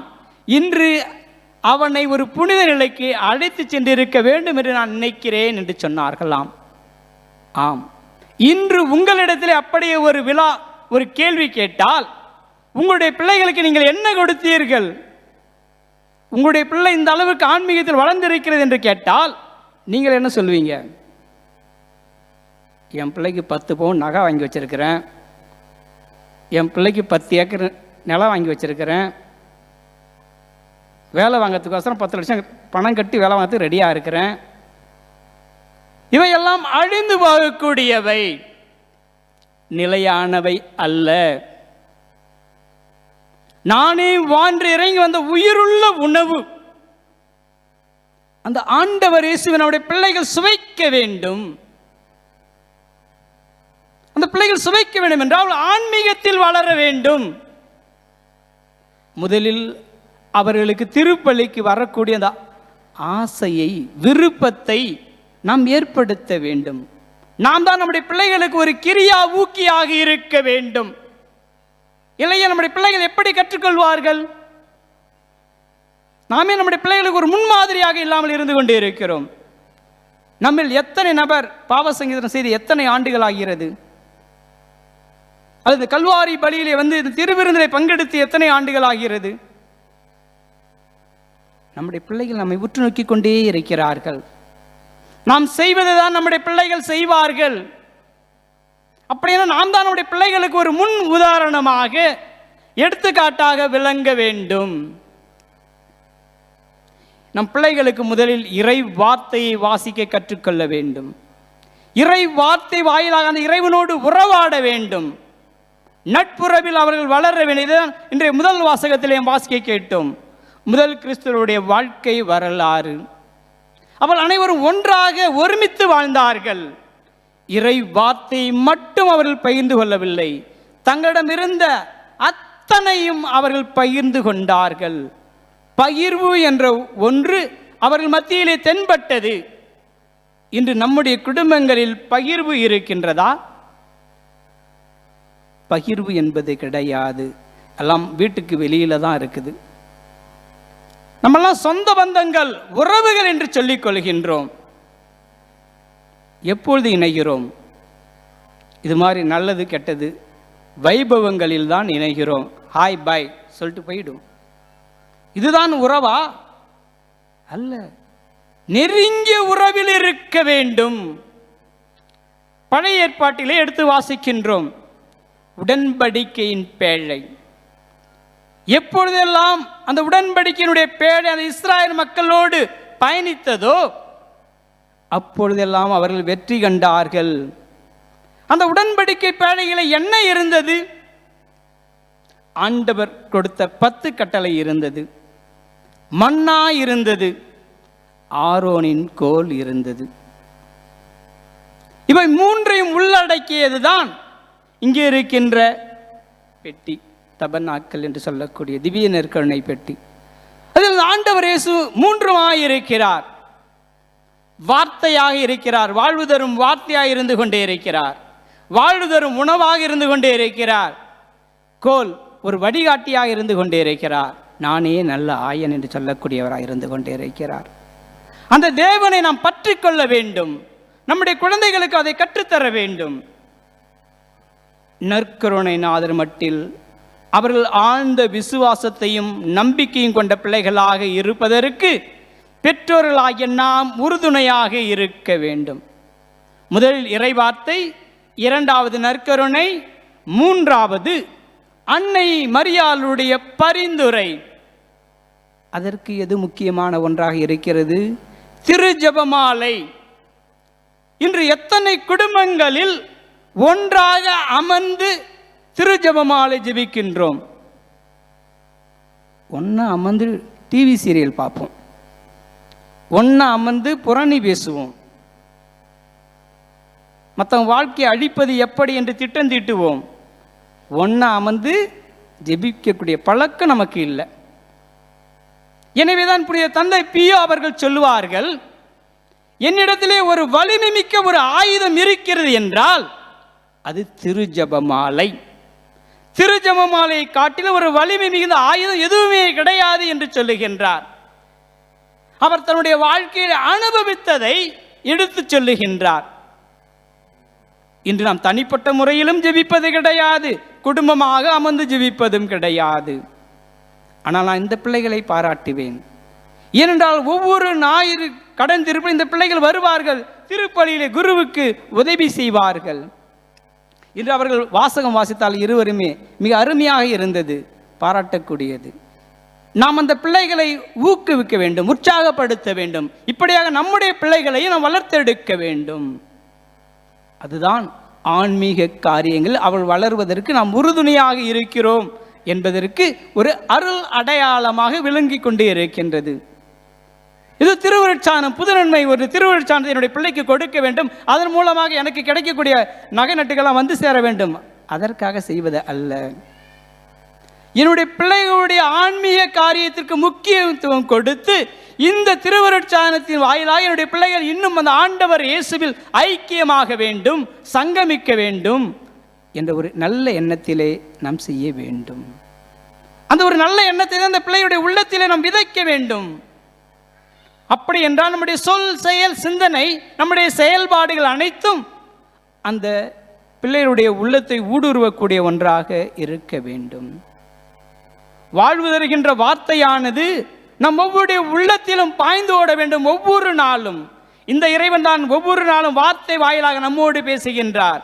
இன்று அவனை ஒரு புனித நிலைக்கு அழைத்து சென்றிருக்க வேண்டும் என்று நான் நினைக்கிறேன் என்று சொன்னார்களாம். ஆம், இன்று உங்களிடத்தில் அப்படியே ஒரு கேள்வி கேட்டால் உங்களுடைய பிள்ளைகளுக்கு நீங்கள் என்ன கொடுத்தீர்கள்? உங்களுடைய பிள்ளை இந்த அளவுக்கு ஆன்மீகத்தில் வளர்ந்திருக்கிறது என்று கேட்டால் நீங்கள் என்ன சொல்வீங்க? என் பிள்ளைக்கு 10 பவுன் நகை வாங்கி வச்சிருக்கிறேன், என் பிள்ளைக்கு 10 ஏக்கர் நிலம் வாங்கி வச்சிருக்கிறேன், வேலை வாங்கிறதுக்கோசரம் 10 லட்சம் பணம் கட்டி வேலை வாங்கிறதுக்கு ரெடியாக இருக்கிறேன். இவையெல்லாம் அழிந்து போகக்கூடியவை, நிலையானவை அல்ல. நானே வான்று இறங்கி வந்த உயிருள்ள உணவு அந்த ஆண்டவர் இயேசுவை நம்முடைய பிள்ளைகள் சுவைக்க வேண்டும். அந்த பிள்ளைகள் சுவைக்க வேண்டும் என்றால் ஆன்மீகத்தில் வளர வேண்டும். முதலில் அவர்களுக்கு திருப்பலிக்கு வரக்கூடிய அந்த ஆசையை, விருப்பத்தை நாம் ஏற்படுத்த வேண்டும். நாம் தான் நம்முடைய பிள்ளைகளுக்கு ஒரு கிரியா ஊக்கியாக இருக்க வேண்டும். இல்லையா நம்முடைய பிள்ளைகள் எப்படி கற்றுக்கொள்வார்கள்? நாமே நம்முடைய பிள்ளைகளுக்கு ஒரு முன்மாதிரியாக இல்லாமல் இருந்து கொண்டே இருக்கிறோம். நம்மில் எத்தனை நபர் பாவ சங்கீதம் செய்து எத்தனை ஆண்டுகள் ஆகிறது? அல்லது கல்வாரி பலியிலே வந்து திருவிருந்திலே பங்கெடுத்து எத்தனை ஆண்டுகள் ஆகிறது? நம்முடைய பிள்ளைகள் நம்மை உற்று நோக்கி கொண்டே இருக்கிறார்கள். நாம் செய்வதுதான் நம்முடைய பிள்ளைகள் செய்வார்கள். அப்படின்னா நாம் தான் நம்முடைய பிள்ளைகளுக்கு ஒரு முன் உதாரணமாக, எடுத்துக்காட்டாக விளங்க வேண்டும். நம் பிள்ளைகளுக்கு முதலில் இறை வார்த்தையை வாசிக்க கற்றுக்கொள்ள வேண்டும். இறை வார்த்தை வாயிலாக அந்த இறைவனோடு உறவாட வேண்டும். நட்புறவில் அவர்கள் வளர வேண்டும். இதுதான் இன்றைய முதல் வாசகத்திலே வாசிக்க கேட்டோம். முதல் கிறிஸ்துவனுடைய வாழ்க்கை வரலாறு. அவர்கள் அனைவரும் ஒன்றாக ஒருமித்து வாழ்ந்தார்கள். இறை வார்த்தையை மட்டும் அவர்கள் பகிர்ந்து கொள்ளவில்லை, தங்களிடம் இருந்த அத்தனையும் அவர்கள் பகிர்ந்து கொண்டார்கள். பகிர்வு என்ற ஒன்று அவர்கள் மத்தியிலே தென்பட்டது. இன்று நம்முடைய குடும்பங்களில் பகிர்வு இருக்கின்றதா? பகிர்வு என்பது கிடையாது. எல்லாம் வீட்டுக்கு வெளியில தான் இருக்குது. நம்மெல்லாம் சொந்த பந்தங்கள், உறவுகள் என்று சொல்லிக் கொள்கின்றோம். எப்பொழுது இணைகிறோம்? இது மாதிரி நல்லது கெட்டது வைபவங்களில் தான் இணைகிறோம். ஹாய் பாய் சொல்லிட்டு போயிடும். இதுதான் உறவா? அல்ல. நெருங்கிய உறவில் இருக்க வேண்டும். பழைய ஏற்பாட்டிலே எடுத்து வாசிக்கின்றோம். உடன்படிக்கையின் பேழை. எப்பொழுதெல்லாம் அந்த உடன்படிக்கையினுடைய பேழை அந்த இஸ்ராயல் மக்களோடு பயணித்ததோ அப்பொழுதெல்லாம் அவர்கள் வெற்றி கண்டார்கள். அந்த உடன்படிக்கை பேழையில் என்ன இருந்தது? ஆண்டவர் கொடுத்த 10 கட்டளை இருந்தது, மன்னா இருந்தது, ஆரோனின் கோல் இருந்தது. இவை மூன்றையும் உள்ளடக்கியதுதான் இங்கே இருக்கின்ற பெட்டி, தபர்நாக்கள் என்று சொல்லக்கூடிய திவ்ய நற்கருணை பெட்டி. அதில் ஆண்டவர் இயேசு 3 இருக்கிறார். வார்த்தையாக இருக்கிறார், வாழ்வு தரும் வார்த்தையாக இருந்து கொண்டே இருக்கிறார், வாழ்வு தரும் உணவாக இருந்து கொண்டே இருக்கிறார், கோல் ஒரு வழிகாட்டியாக இருந்து கொண்டே இருக்கிறார், நானே நல்ல ஆயன் என்று சொல்லக்கூடியவராக இருந்து கொண்டே இருக்கிறார். அந்த தேவனை நாம் பற்றி கொள்ள வேண்டும். நம்முடைய குழந்தைகளுக்கு அதை கற்றுத்தர வேண்டும். நற்கருணை நாதர் மட்டில் அவர்கள் ஆழ்ந்த விசுவாசத்தையும் நம்பிக்கையும் கொண்ட பிள்ளைகளாக இருப்பதற்கு பெற்றோர்களாகிய நாம் உறுதுணையாக இருக்க வேண்டும். முதலில் இறைவார்த்தை, 2வது நற்கருணை, 3வது அன்னை மரியாளுடைய பரிந்துரை. அதற்கு எது முக்கியமான ஒன்றாக இருக்கிறது? திருஜெபமாலை. இன்று எத்தனை குடும்பங்களில் ஒன்றாக அமர்ந்து திருஜெபமாலை ஜெபிக்கின்றோம்? ஒன்றா அமர்ந்து டிவி சீரியல் பார்ப்போம், ஒன்றா அமர்ந்து புரணி பேசுவோம், மற்றவங்க வாழ்க்கையை அழிப்பது எப்படி என்று திட்டம் தீட்டுவோம். ஒன்றா அமர்ந்து ஜெபிக்கக்கூடிய பழக்கம் நமக்கு இல்லை. எனவேதான் புனித தந்தை பியோ அவர்கள் சொல்லுவார்கள், என்னிடத்திலே ஒரு வலிமை மிக்க ஒரு ஆயுதம் இருக்கிறது என்றால் அது திருஜெபமாலை. திருஜெபமாலையை காட்டிலும் ஒரு வலிமை மிகுந்த ஆயுதம் எதுவுமே கிடையாது என்று சொல்லுகின்றார். அவர் தன்னுடைய வாழ்க்கையில் அனுபவித்ததை எடுத்து சொல்லுகின்றார். இன்று நாம் தனிப்பட்ட முறையிலும் ஜெபிப்பது கிடையாது, குடும்பமாக அமர்ந்து ஜெபிப்பதும் கிடையாது. ஆனால் நான் இந்த பிள்ளைகளை பாராட்டுவேன். ஏனென்றால் ஒவ்வொரு ஞாயிறு கடன் திருப்பி இந்த பிள்ளைகள் வருவார்கள், திருப்பலியிலே குருவுக்கு உதவி செய்வார்கள். இன்று அவர்கள் வாசகம் வாசித்தால் இருவருமே மிக அருமையாக இருந்தது, பாராட்டக்கூடியது. நாம் அந்த பிள்ளைகளை ஊக்குவிக்க வேண்டும், உற்சாகப்படுத்த வேண்டும். இப்படியாக நம்முடைய பிள்ளைகளையும் நாம் வளர்த்தெடுக்க வேண்டும். அதுதான் ஆன்மீக காரியங்கள் அவள் வளர்வதற்கு நாம் உறுதுணையாக இருக்கிறோம் என்பதற்கு ஒரு அருள் அடையாளமாக விளங்கி கொண்டே இருக்கின்றது. இது திருவருட்சானம், புது நன்மை. ஒரு திருவருட்சானத்தை என்னுடைய பிள்ளைக்கு கொடுக்க வேண்டும், அதன் மூலமாக எனக்கு கிடைக்கக்கூடிய நகை நட்டுகள்லாம் வந்து சேர வேண்டும். அதற்காக செய்வது அல்ல. என்னுடைய பிள்ளைகளுடைய ஆன்மீக காரியத்திற்கு முக்கியத்துவம் கொடுத்து இந்த திருவருட்சானத்தின் வாயிலாக என்னுடைய பிள்ளைகள் இன்னும் அந்த ஆண்டவர் இயேசுவில் ஐக்கியமாக வேண்டும், சங்கமிக்க வேண்டும் என்ற ஒரு நல்ல எண்ணத்திலே நாம் செய்ய வேண்டும். அந்த ஒரு நல்ல எண்ணத்தை அந்த பிள்ளையுடைய உள்ளத்திலே நாம் விதைக்க வேண்டும். அப்படி என்றால் நம்முடைய சொல், செயல், சிந்தனை, நம்முடைய செயல்பாடுகள் அனைத்தும் அந்த பிள்ளைகளுடைய உள்ளத்தை ஊடுருவக்கூடிய ஒன்றாக இருக்க வேண்டும். வாழ்வு தருகின்ற வார்த்தையானது நம் ஒவ்வொரு உள்ளத்திலும் பாய்ந்து ஓட வேண்டும். ஒவ்வொரு நாளும் இந்த இறைவன் தான் ஒவ்வொரு நாளும் வார்த்தை வாயிலாக நம்மோடு பேசுகின்றார்.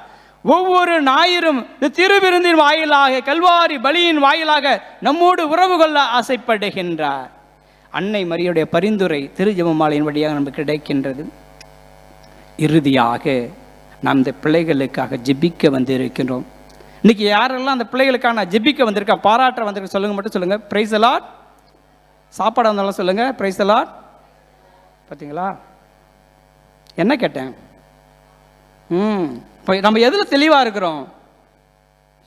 ஒவ்வொரு ஞாயிறும் திருவிருந்தின் வாயிலாக, கல்வாரி பலியின் வாயிலாக நம்மோடு உறவு கொள்ள ஆசைப்படுகின்றார். அன்னை மரியுடைய பரிந்துரை திருஜெபமாலையின் வழியாக நமக்கு கிடைக்கின்றது. இறுதியாக நாம் இந்த பிள்ளைகளுக்காக ஜெபிக்க வந்து இருக்கின்றோம். இன்னைக்கு யாரெல்லாம் அந்த பிள்ளைகளுக்காக நான் ஜெபிக்க வந்திருக்கா, பாராட்ட வந்திருக்க சொல்லுங்க, மட்டும் சொல்லுங்க. Praise the Lord. சாப்பாடு வந்தாலும் சொல்லுங்க பிரைஸ் தி லார்ட். பார்த்தீங்களா என்ன கேட்டேன்? இப்போ நம்ம எதில் தெளிவாக இருக்கிறோம்?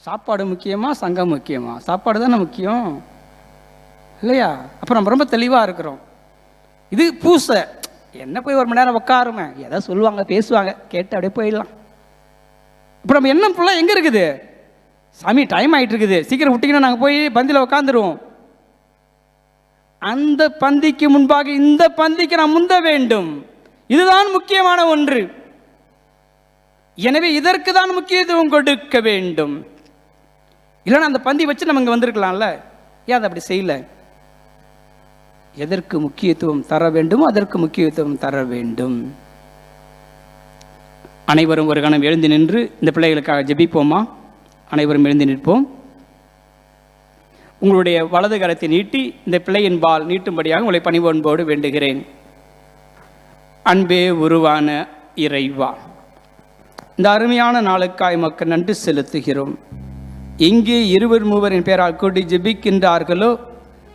சாப்பாடு முக்கியமா, சங்கம் முக்கியமா? சாப்பாடு தானே முக்கியம் இல்லையா? அப்போ நம்ம ரொம்ப தெளிவாக இருக்கிறோம். இது பூசை என்ன, போய் ஒரு மணி நேரம் உட்காருமே, எதை சொல்லுவாங்க, பேசுவாங்க, கேட்டு அப்படியே போயிடலாம். இப்போ நம்ம என்ன ஃபுல்லாக எங்கே இருக்குது? சாமி டைம் ஆகிட்டு இருக்குது, சீக்கிரம் விட்டிங்கன்னா நாங்கள் போய் பந்தியில் உட்காந்துருவோம். அந்த பந்திக்கு முன்பாக இந்த பந்திக்கு நாம் முந்த வேண்டும். இதுதான் முக்கியமான ஒன்று. எனவே இதற்கு தான் முக்கியத்துவம் கொடுக்க வேண்டும். இல்லைன்னா அந்த பந்தி வச்சு நம்ம இங்கே வந்திருக்கலாம்ல, ஏன் அதை அப்படி செய்யலை? எதற்கு முக்கியத்துவம் தர வேண்டுமோ அதற்கு முக்கியத்துவம் தர வேண்டும். அனைவரும் ஒரு கணம் எழுந்து நின்று இந்த பிள்ளைகளுக்காக ஜெபிப்போமா? அனைவரும் எழுந்து நிற்போம். உங்களுடைய வலது கரத்தை நீட்டி இந்த பிள்ளையின் பால் நீட்டும்படியாக உங்களை பணிவன்போடு வேண்டுகிறேன். அன்பே உருவான இறைவா, இந்த அருமையான நாளுக்காய் மக்கள் நன்றி செலுத்துகிறோம். எங்கே இருவர் மூவரின் பேரால் கூடி ஜெபிக்கின்றார்களோ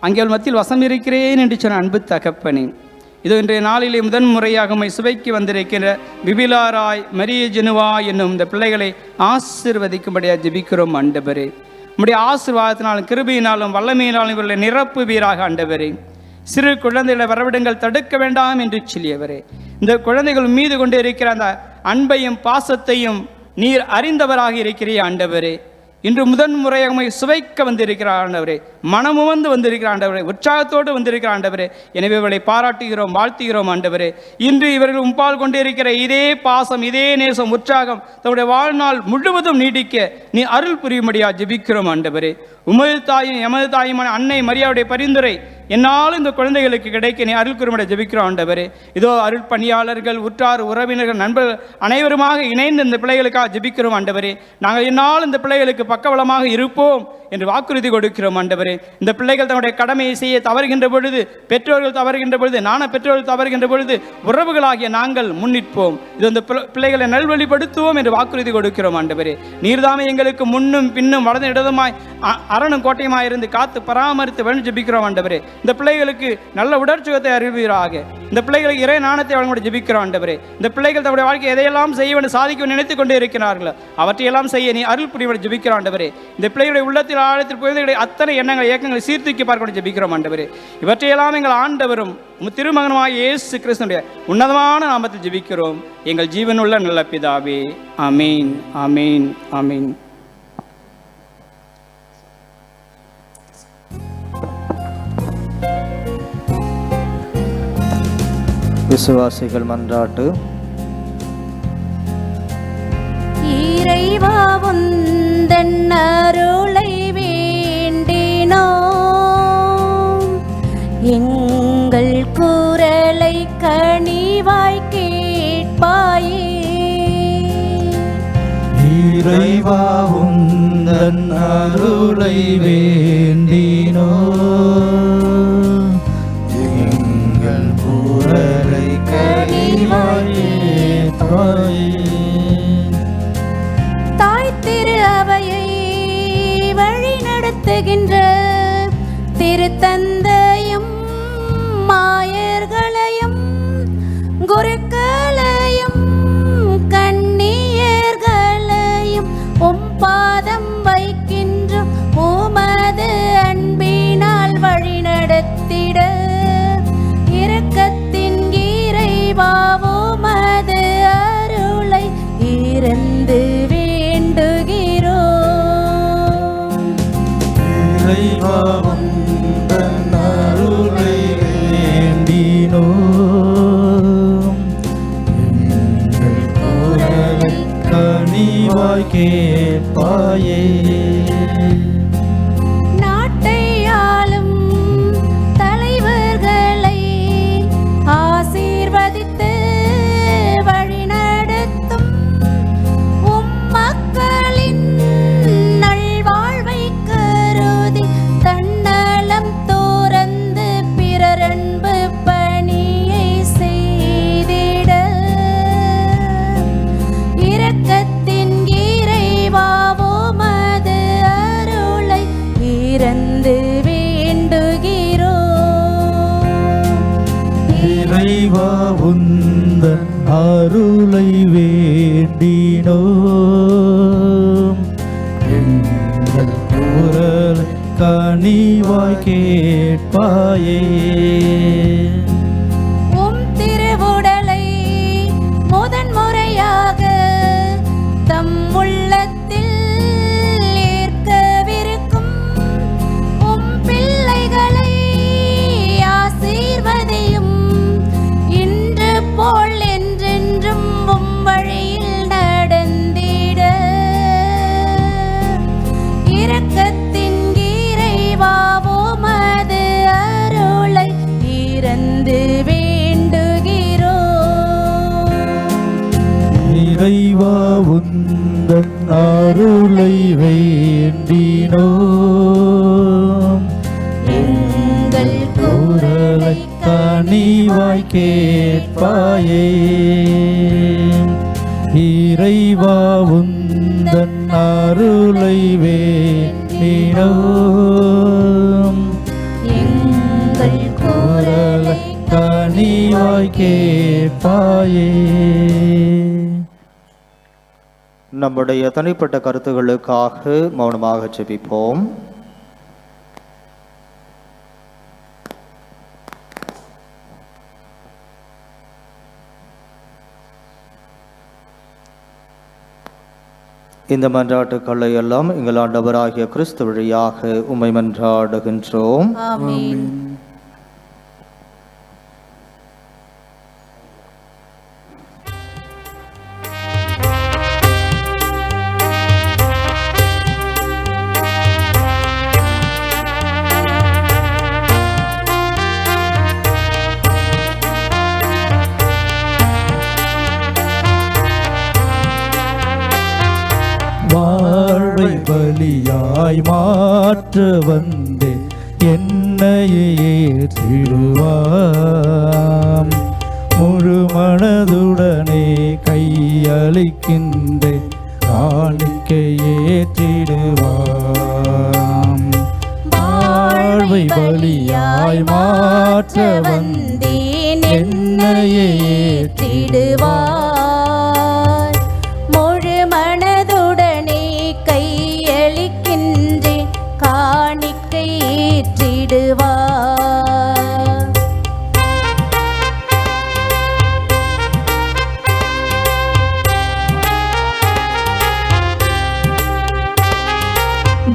அங்கே மத்தியில் வசம் இருக்கிறேன் என்று சொன்ன அன்பு தகப்பனே, இது இன்றைய நாளிலே முதன் முறையாக உம்மை சுவைக்கு வந்திருக்கிற விபிலாராய் மரிய ஜெனுவா என்னும் இந்த பிள்ளைகளை ஆசீர்வதிக்கும்படியாக ஜெபிக்கிறோம். ஆண்டவரே, உம்முடைய ஆசீர்வாதத்தினாலும் கிருபையினாலும் வல்லமையினாலும் இவர்களை நிரப்புவீராக. ஆண்டவரே, சிறு குழந்தைகளை வரவிடங்கள் தடுக்க வேண்டாம் என்று சொல்லியவரே, இந்த குழந்தைகள் மீது கொண்டு இருக்கிற அந்த அன்பையும் பாசத்தையும் நீர் அறிந்தவராக இருக்கிறீர். ஆண்டவரே, இன்று முதன் முறையாக சுவைக்க வந்திருக்கிறார் ஆண்டவரே, மனமுவந்து வந்திருக்கிற ஆண்டவரே, உற்சாகத்தோடு வந்திருக்கிற ஆண்டவரே. எனவே இவர்களை பாராட்டுகிறோம், வாழ்த்துகிறோம். ஆண்டவரே, இன்று இவர்கள் உம்பால் கொண்டிருக்கிற இதே பாசம், இதே நேசம், உற்சாகம் தன்னுடைய வாழ்நாள் முழுவதும் நீடிக்க நீ அருள் புரியும்படியா ஜெபிக்கிறோம். ஆண்டவரே, உமது தாயும் எமது தாயுமான அன்னை மரியாவுடைய பரிந்துரை என்னாலும் இந்த குழந்தைகளுக்கு கிடைக்க நீ அருள் கூறும்படி ஜெபிக்கிறோம். ஆண்டவரே, இதோ அருள் பணியாளர்கள், உற்றார் உறவினர்கள், நண்பர்கள் அனைவருமாக இணைந்து இந்த பிள்ளைகளுக்காக ஜெபிக்கிறோம். ஆண்டவரே, நாங்கள் என்னாலும் இந்த பிள்ளைகளுக்கு பக்கபலமாக இருப்போம் என்று வாக்குறுதி கொடுக்கிறோம். ஆண்டவரே, இந்த பிள்ளைகள் தன்னுடைய கடமையை செய்ய தவறுகின்ற பொழுது, பெற்றோர்கள் தவறுகின்ற பொழுது, பெற்றோர்கள் தவறுகின்ற பொழுது உறவுகளாகிய நாங்கள் முன்னிற்போம். இது இந்த பிள்ளைகளை நல்வழிப்படுத்துவோம் என்று வாக்குறுதி கொடுக்கிறோம். ஆண்டவரே, நீர்தாமே எங்களுக்கு முன்னும் பின்னும் வலது இடதுமாய் அரணும் கோட்டையுமாய் இருந்து காத்து பராமரித்து வேணும் ஜெபிக்கிறோம். ஆண்டவரே, இந்த பிள்ளைகளுக்கு நல்ல உடற்சுகத்தை அறிவீராக. இந்த பிள்ளைகளுக்கு இறை நாணத்தை வழங்க ஜெபிக்கிறோம். ஆண்டவரே, இந்த பிள்ளைகள் தன்னுடைய வாழ்க்கை எதையெல்லாம் செய்ய வேண்டும், சாதிக்க நினைத்துக் கொண்டே இருக்கிறார்களோ அவற்றையெல்லாம் செய்ய நீ அருள் புரிவதை ஜெபிக்கிறோம். ஆண்டவரே, இந்த பிள்ளைகளுடைய உள்ளத்தில் ஆழத்தில் குழந்தைகளுடைய அத்தனை எண்ணங்கள், இயக்கங்களை சீர்தூக்கி பார்க்க ஜெபிக்கிறோம். ஆண்டவரே, இவற்றையெல்லாம் எங்கள் ஆண்டவரும் திருமகனுமாய் இயேசு கிறிஸ்துவினுடைய உன்னதமான நாமத்தில் ஜெபிக்கிறோம் எங்கள் ஜீவனுள்ள நல்ல பிதாவே. ஆமீன், ஆமீன், ஆமீன். விசுவாசிகள் மன்றாட்டு. இறைவா உந்தன் அருள் எங்கள் குரலை கனிவாய் கேட்பாயே. இறைவா உந்தன் அருளை வேண்டினோ எங்கள் குரலை கனிவாய் கேட்பாயே. தாய் திரு அவையை வழி நடத்துகின்ற திருத்தந்தையும் மாயர்களையும் குருக்களையும் கண்ணியர்களையும் பாதம் வைக்கின்ற உமது அன்பினால் வழி நடத்திட இரக்கத்தின் இறைவா உமது அருளை இறந்து வேண்டுகிறோம். இறைவா உந்தன் அருளை வேண்டினோ எங்கள் குரலை கனிவாய் கேட்பாயே. நாட்டை ஆளும் தலைவர்களை ஆசீர்வதித்து வழிநடத்தும் மக்களின் நல்வாழ்வை கருதி தன்னலம் துறந்து பிறரன்பு பணியை செய்திட இரக்கத்தின் இறைவா உமது அருளை இறந்து வேண்டுகிறோம். இறைவா உந்தன் அருளை வேண்டினோம் எங்கள் குரலை கனிவாய் கேட்பாயே. திருவுடலை முதன்முறையாக தம் உள்ளத்தில் ஏற்கவிருக்கும் பிள்ளைகளை ஆசீர்வதியும். இன்று போல் என்றென்றும் வழியில் நடந்திட இரக்கத்தின் இறைவா உமது அருளை இறந்து வேண்டுகிறோம். இறைவா உந்தன் அருளை வேண்டினோம் எங்கள் குரலை கனிவாய் கேட்பாயே. இறைவா உந்தன் அருளை வேண்டினோம் எங்கள் குரலை கனிவாய் கேட்பாயே. நம்முடைய தனிப்பட்ட கருத்துகளுக்காக மௌனமாக ஜெபிப்போம். இந்த மன்றாட்டுக்களை எல்லாம் எங்கள் ஆண்டவராகிய கிறிஸ்து வழியாக உம்மை மன்றாடுகின்றோம். ஆமென். வாழ்வை பலியாய் மாற்ற வந்தே என்னையே ஏற்றிடுவாம். முழு மனதுடனே கையளிக்கின்றே காணிக்கை ஏற்றிடுவாம். வாழ்வை பலியாய் மாற்ற வந்தேன் என்னையே ஏற்றிடுவார். முழு மனதுடனே கையளிக்கின்றேன் காணிக்கை ஏற்றிடுவார்.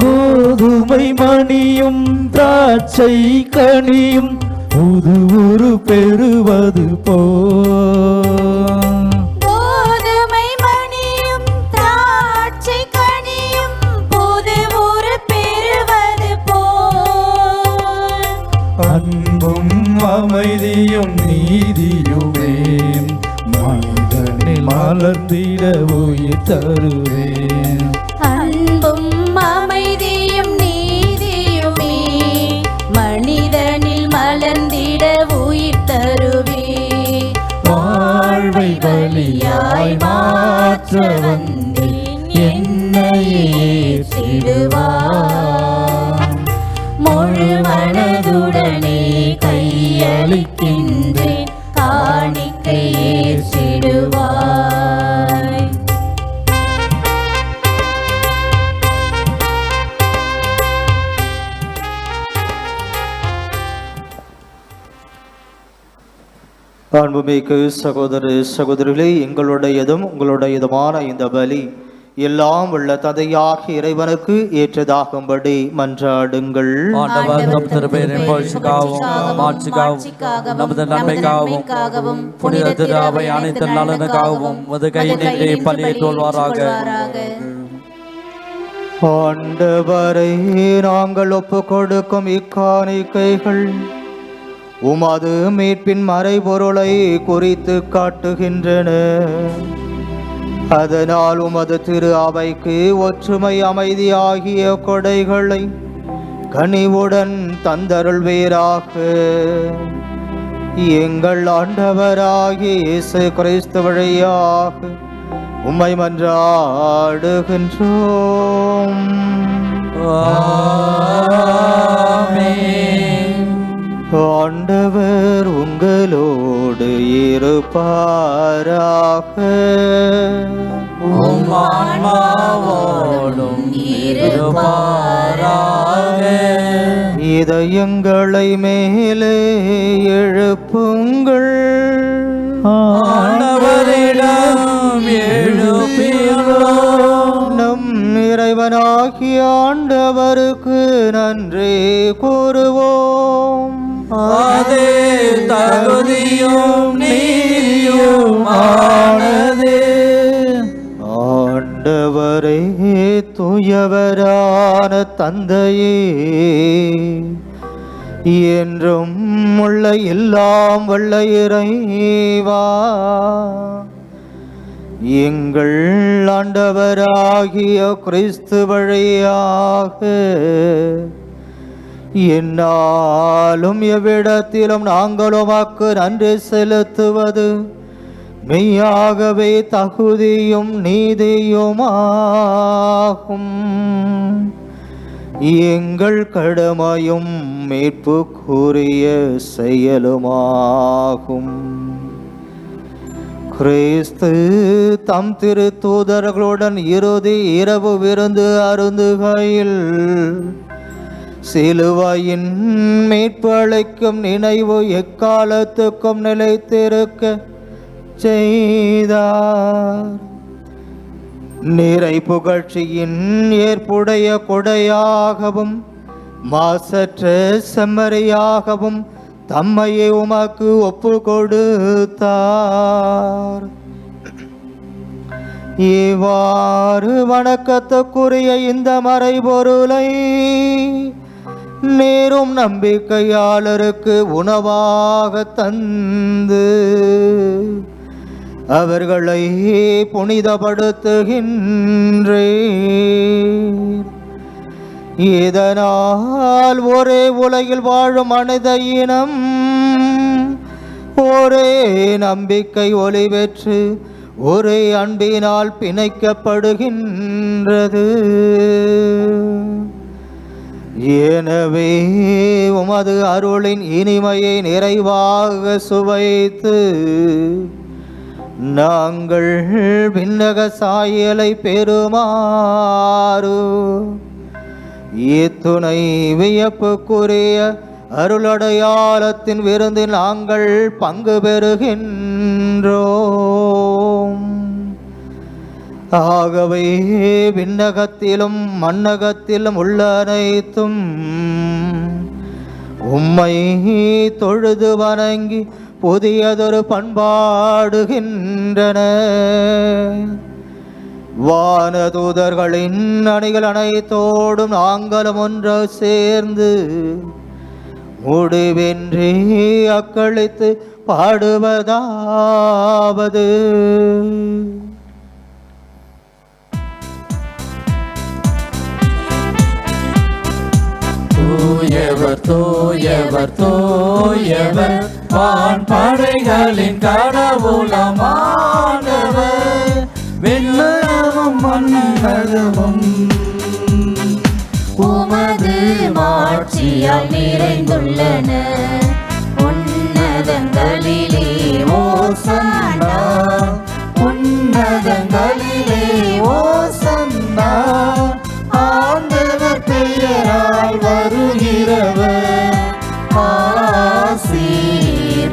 கோதுமை மணியும் திராட்சை கனியும் புது உரு பெறுவது போல் கோதுமை மணியும் திராட்சை கனியும் புது உரு பெறுவது போல் அன்பும் அமைதியும் நீதியுமே மனிதனில் மலர்ந்திட உயிர் தருவேன். அன்பும் அமைதியும் நீதியுமே மனிதனில் மலர்ந்திட உயிர் தருவே. வாழ்வை பலியாய் மாற்ற வந்தேன் என்னையே ஏற்றிடுவார். முழு மனதுடனே கையளிக்கின்றேன் காணிக்கை ஏற்றிடுவாய். அன்புமிக்க சகோதர சகோதரிகளே, எங்களுடையதும் உங்களுடையதுமான இந்த பலி எல்லாம் உள்ள தந்தையாக இறைவனுக்கு ஏற்றதாகும்படி மன்றாடுங்கள். ஆண்டவர் தம் திருப்பெயரின் புகழ்ச்சிக்காகவும் மாட்சிக்காகவும் நமது நன்மைக்காகவும் புனித திரு அவை அனைத்து நலனுக்காகவும் உமது கையினின்றே பலியை தோல்வாராக. ஆண்டவரை நாங்கள் ஒப்பு கொடுக்கும் இக்காணிக்கைகள் உமது மீட்பின் மறைபொருளை குறித்து காட்டுகின்றன. அதனால் உமது திரு அவைக்கு ஒற்றுமை அமைதி ஆகிய கொடைகளை கனிவுடன் தந்தருள்வீராக. எங்கள் ஆண்டவராகிய இயேசு கிறிஸ்து வழியாக உம்மை மன்றாடுகின்றோம். ஆண்டவர் உங்களோடு இருப்பாராக. உம் ஆன்மாவோடும் இருப்பாராக. இதயங்களை மேலே எழுப்புங்கள். ஆண்டவரிடம் எழுப்பியுள்ளோம். நம் இறைவனாகிய ஆண்டவருக்கு நன்றி கூறுவோம். அதே தகுதியும் நீதியுமானதே. ஆண்டவரே தூயவரான தந்தையே, என்றும் உள்ள எல்லாம் வல்ல இறைவா, எங்கள் ஆண்டவராகிய கிறிஸ்து வழியாக என்னாலும் எவ்விடத்திலும் நாங்கள் உமக்கு நன்றி செலுத்துவது மெய்யாகவே தகுதியும் நீதியுமாகும். எங்கள் கடமையும் மீட்புக்குரிய செயலுமாகும். கிறிஸ்து தம் திரு தூதர்களுடன் இறுதி இரவு விருந்து அருந்துகையில் சிலுவையின் மீட்பு அளிக்கும் நினைவு எக்காலத்துக்கும் நிலைத்திருக்க செய்தார். நிறை புகழ்ச்சியின் ஏற்புடைய கொடையாகவும் மாசற்ற செம்மறியாகவும் தம்மையே உமக்கு ஒப்பு கொடுத்தார். இவ்வாறு வணக்கத்துக்குரிய இந்த மறைபொருளை நேரும் நம்பிக்கையாளருக்கு உணவாக தந்து அவர்களை புனிதப்படுத்துகின்றேன். இதனால் ஒரே உலகில் வாழும் மனித இனம் ஒரே நம்பிக்கை ஒளி பெற்று ஒரே அன்பினால் பிணைக்கப்படுகின்றது. எனவே உமது அருளின் இனிமையை நிறைவாக சுவைத்து நாங்கள் விண்ணக சாயலை பெறுமாறு இத்துணை வியப்புக்குரிய அருளடையாளத்தின் விருந்தில் நாங்கள் பங்கு பெறுகின்றோம். ஆகவே விண்ணகத்திலும் மண்ணகத்திலும் உள்ள அனைத்தும் உம்மை தொழுது வணங்கி புதியதொரு பண்பாடுகின்றன. வானதூதர்களின் அணிகள் அனைத்தோடும் நாங்களும் ஒன்று சேர்ந்து முடிவென்றே அக்களித்து பாடுவதாவது. தூயவர் தூயவர் தூயவர் வான் படைகளின் கடவுளமானவர், விண்ணகமும் மன்னகமும் உமது மாட்சியால் நிறைந்துள்ளன. உன்னதங்களிலே ஓசன்னா, உன்னதங்களிலே ஓசன்னா. ஆண்டவர் பெயரால் வருகிறவர் ஆசீர்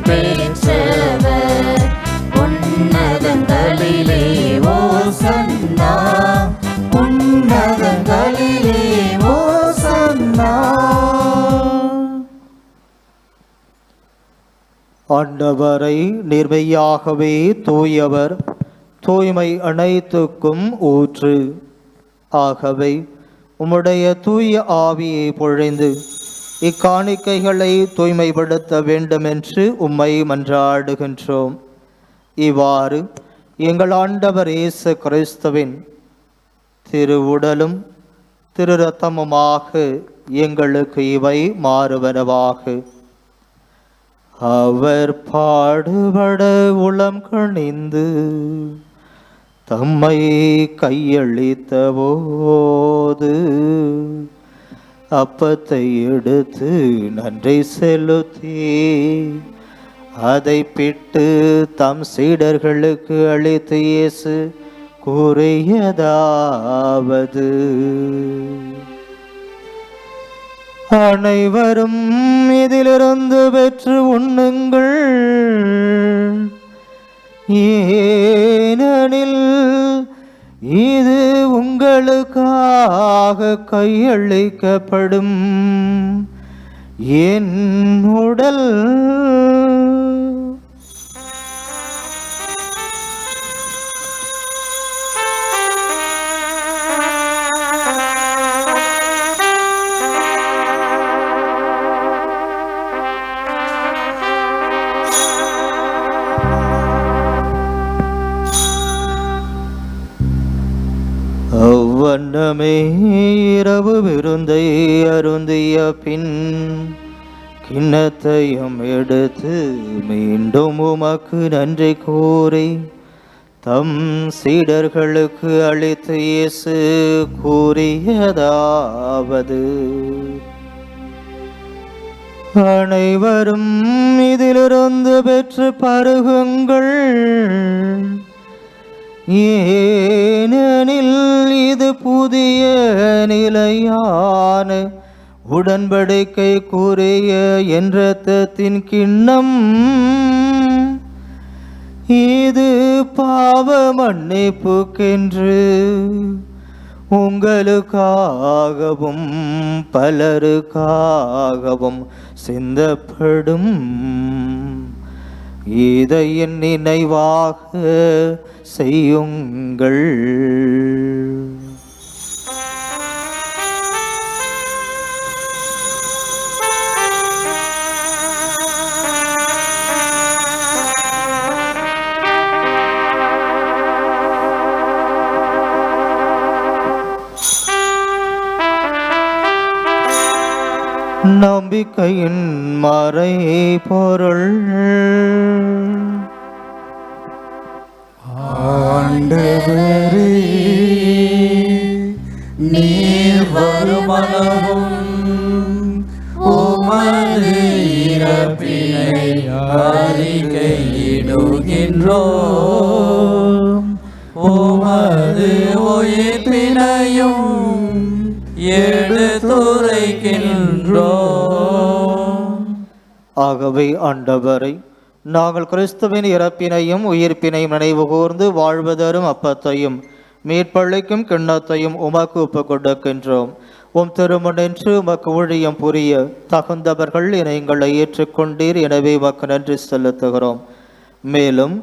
பெற்றவர். உன்னதங்களிலே ஓசன்னா, உன்னதங்களிலே ஓசன்னா. ஆண்டவரை நிர்மையாகவே தூயவர், தூய்மை அனைத்துக்கும் ஊற்று. ஆகவே உம்முடைய தூய ஆவியை பொழிந்து இக்காணிக்கைகளை தூய்மைப்படுத்த வேண்டுமென்று உம்மை மன்றாடுகின்றோம். இவ்வாறு எங்கள் ஆண்டவர் இயேசு கிறிஸ்துவின் திருவுடலும் திரு இரத்தமுமாக எங்களுக்கு இவை மாறுவனவாக. அவர் பாடுபட உளம் கணிந்து தம்மை கையளித்த போது அப்பத்தை எடுத்து நன்றி செலுத்தி அதை பிட்டு தம் சீடர்களுக்கு அளித்து இயேசு கூறியதாவது: அனைவரும் இதிலிருந்து பெற்று உண்ணுங்கள், ஏனெனில் இது உங்களுக்காக கையளிக்கப்படும் என் உடல். அவ்வண்ணமே இரவு விருந்தை அருந்திய பின் கிண்ணத்தையும் எடுத்து மீண்டும் உமக்கு நன்றி கூறி தம் சீடர்களுக்கு அளித்து இயேசு கூறியதாவது: அனைவரும் இதிலிருந்து பெற்று பருகுங்கள், ஏனெனில் இது புதிய நிலையான உடன்படிக்கை கூறிய என் இரத்தத்தின் கிண்ணம். இது பாவ மன்னிப்புக்கென்று உங்களுக்காகவும் பலருக்காகவும் சிந்தப்படும். இதை என் நினைவாக செய்யுங்கள். நம்பிக்கையின் மறை பொருள். ஆண்டவரே, நீர் வருமளவும் உமது இறப்பினை அறிக்கையிடுகின்றோம், உமது உயிர்ப்பினையும் எடுத்துரைக்கின்றோம். ஆகவே ஆண்டவரை, நாங்கள் கிறிஸ்துவின் இறப்பினையும் உயிர்ப்பினையும் நினைவு கூர்ந்து வாழ்வதரும் அப்பத்தையும் மீட்பளிக்கும் கிண்ணத்தையும் உமக்கு ஒப்புக் கொடுக்கின்றோம். உம் திருமுன்னின்று உமக்கு ஊழியம் புரிய தகுந்தவர்கள் என எங்களை ஏற்றுக்கொண்டீர். எனவே உமக்கு நன்றி செலுத்துகிறோம். மேலும்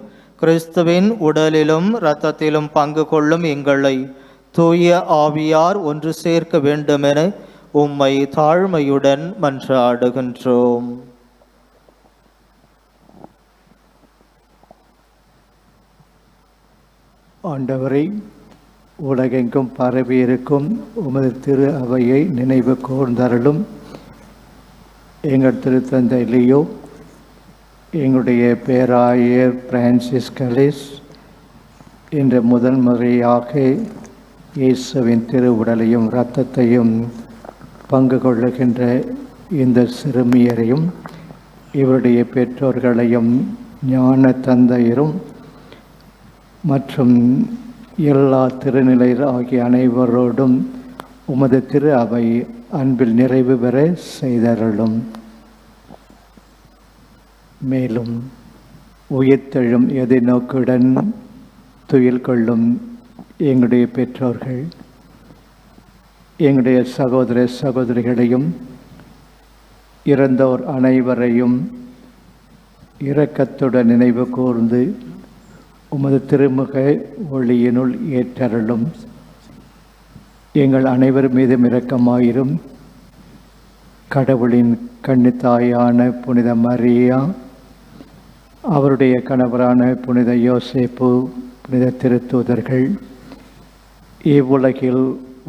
கிறிஸ்துவின் உடலிலும் இரத்தத்திலும் பங்கு கொள்ளும் எங்களை தூய ஆவியார் ஒன்று சேர்க்க வேண்டுமென உம்மை தாழ்மையுடன் மன்றாடுகின்றோம். ஆண்டவரை, உலகெங்கும் பரவியிருக்கும் உமது திரு அவையை நினைவு கூர்ந்தருளும். எங்கள் திருத்தந்தை லியோ, எங்களுடைய பேராயர் பிரான்சிஸ் கலிஸ் இன்று முதல் முறையாக இயேசுவின் திருவுடலையும் இரத்தத்தையும் பங்கு கொள்ளுகின்ற இந்த சிறுமியரையும் இவருடைய பெற்றோர்களையும் ஞான தந்தையரும் மற்றும் எல்லா திருநிலையர் ஆகிய அனைவரோடும் உமது திரு அவை அன்பில் நிறைவு பெற செய்தருளும். மேலும் உயிர்த்தெழும் எதிர்நோக்குடன் துயில் கொள்ளும் எங்களுடைய பெற்றோர்கள், எங்களுடைய சகோதர சகோதரிகளையும் இறந்தோர் அனைவரையும் இரக்கத்துடன் நினைவு கூர்ந்து உமது திருமுக ஒளியினுள் ஏற்றருளும். எங்கள் அனைவர் மீதும் இரக்கமாயிரும். கடவுளின் கன்னித்தாயான புனித மரியா, அவருடைய கணவரான புனித யோசேப்பு, புனித திருத்தூதர்கள், இவ்வுலகில்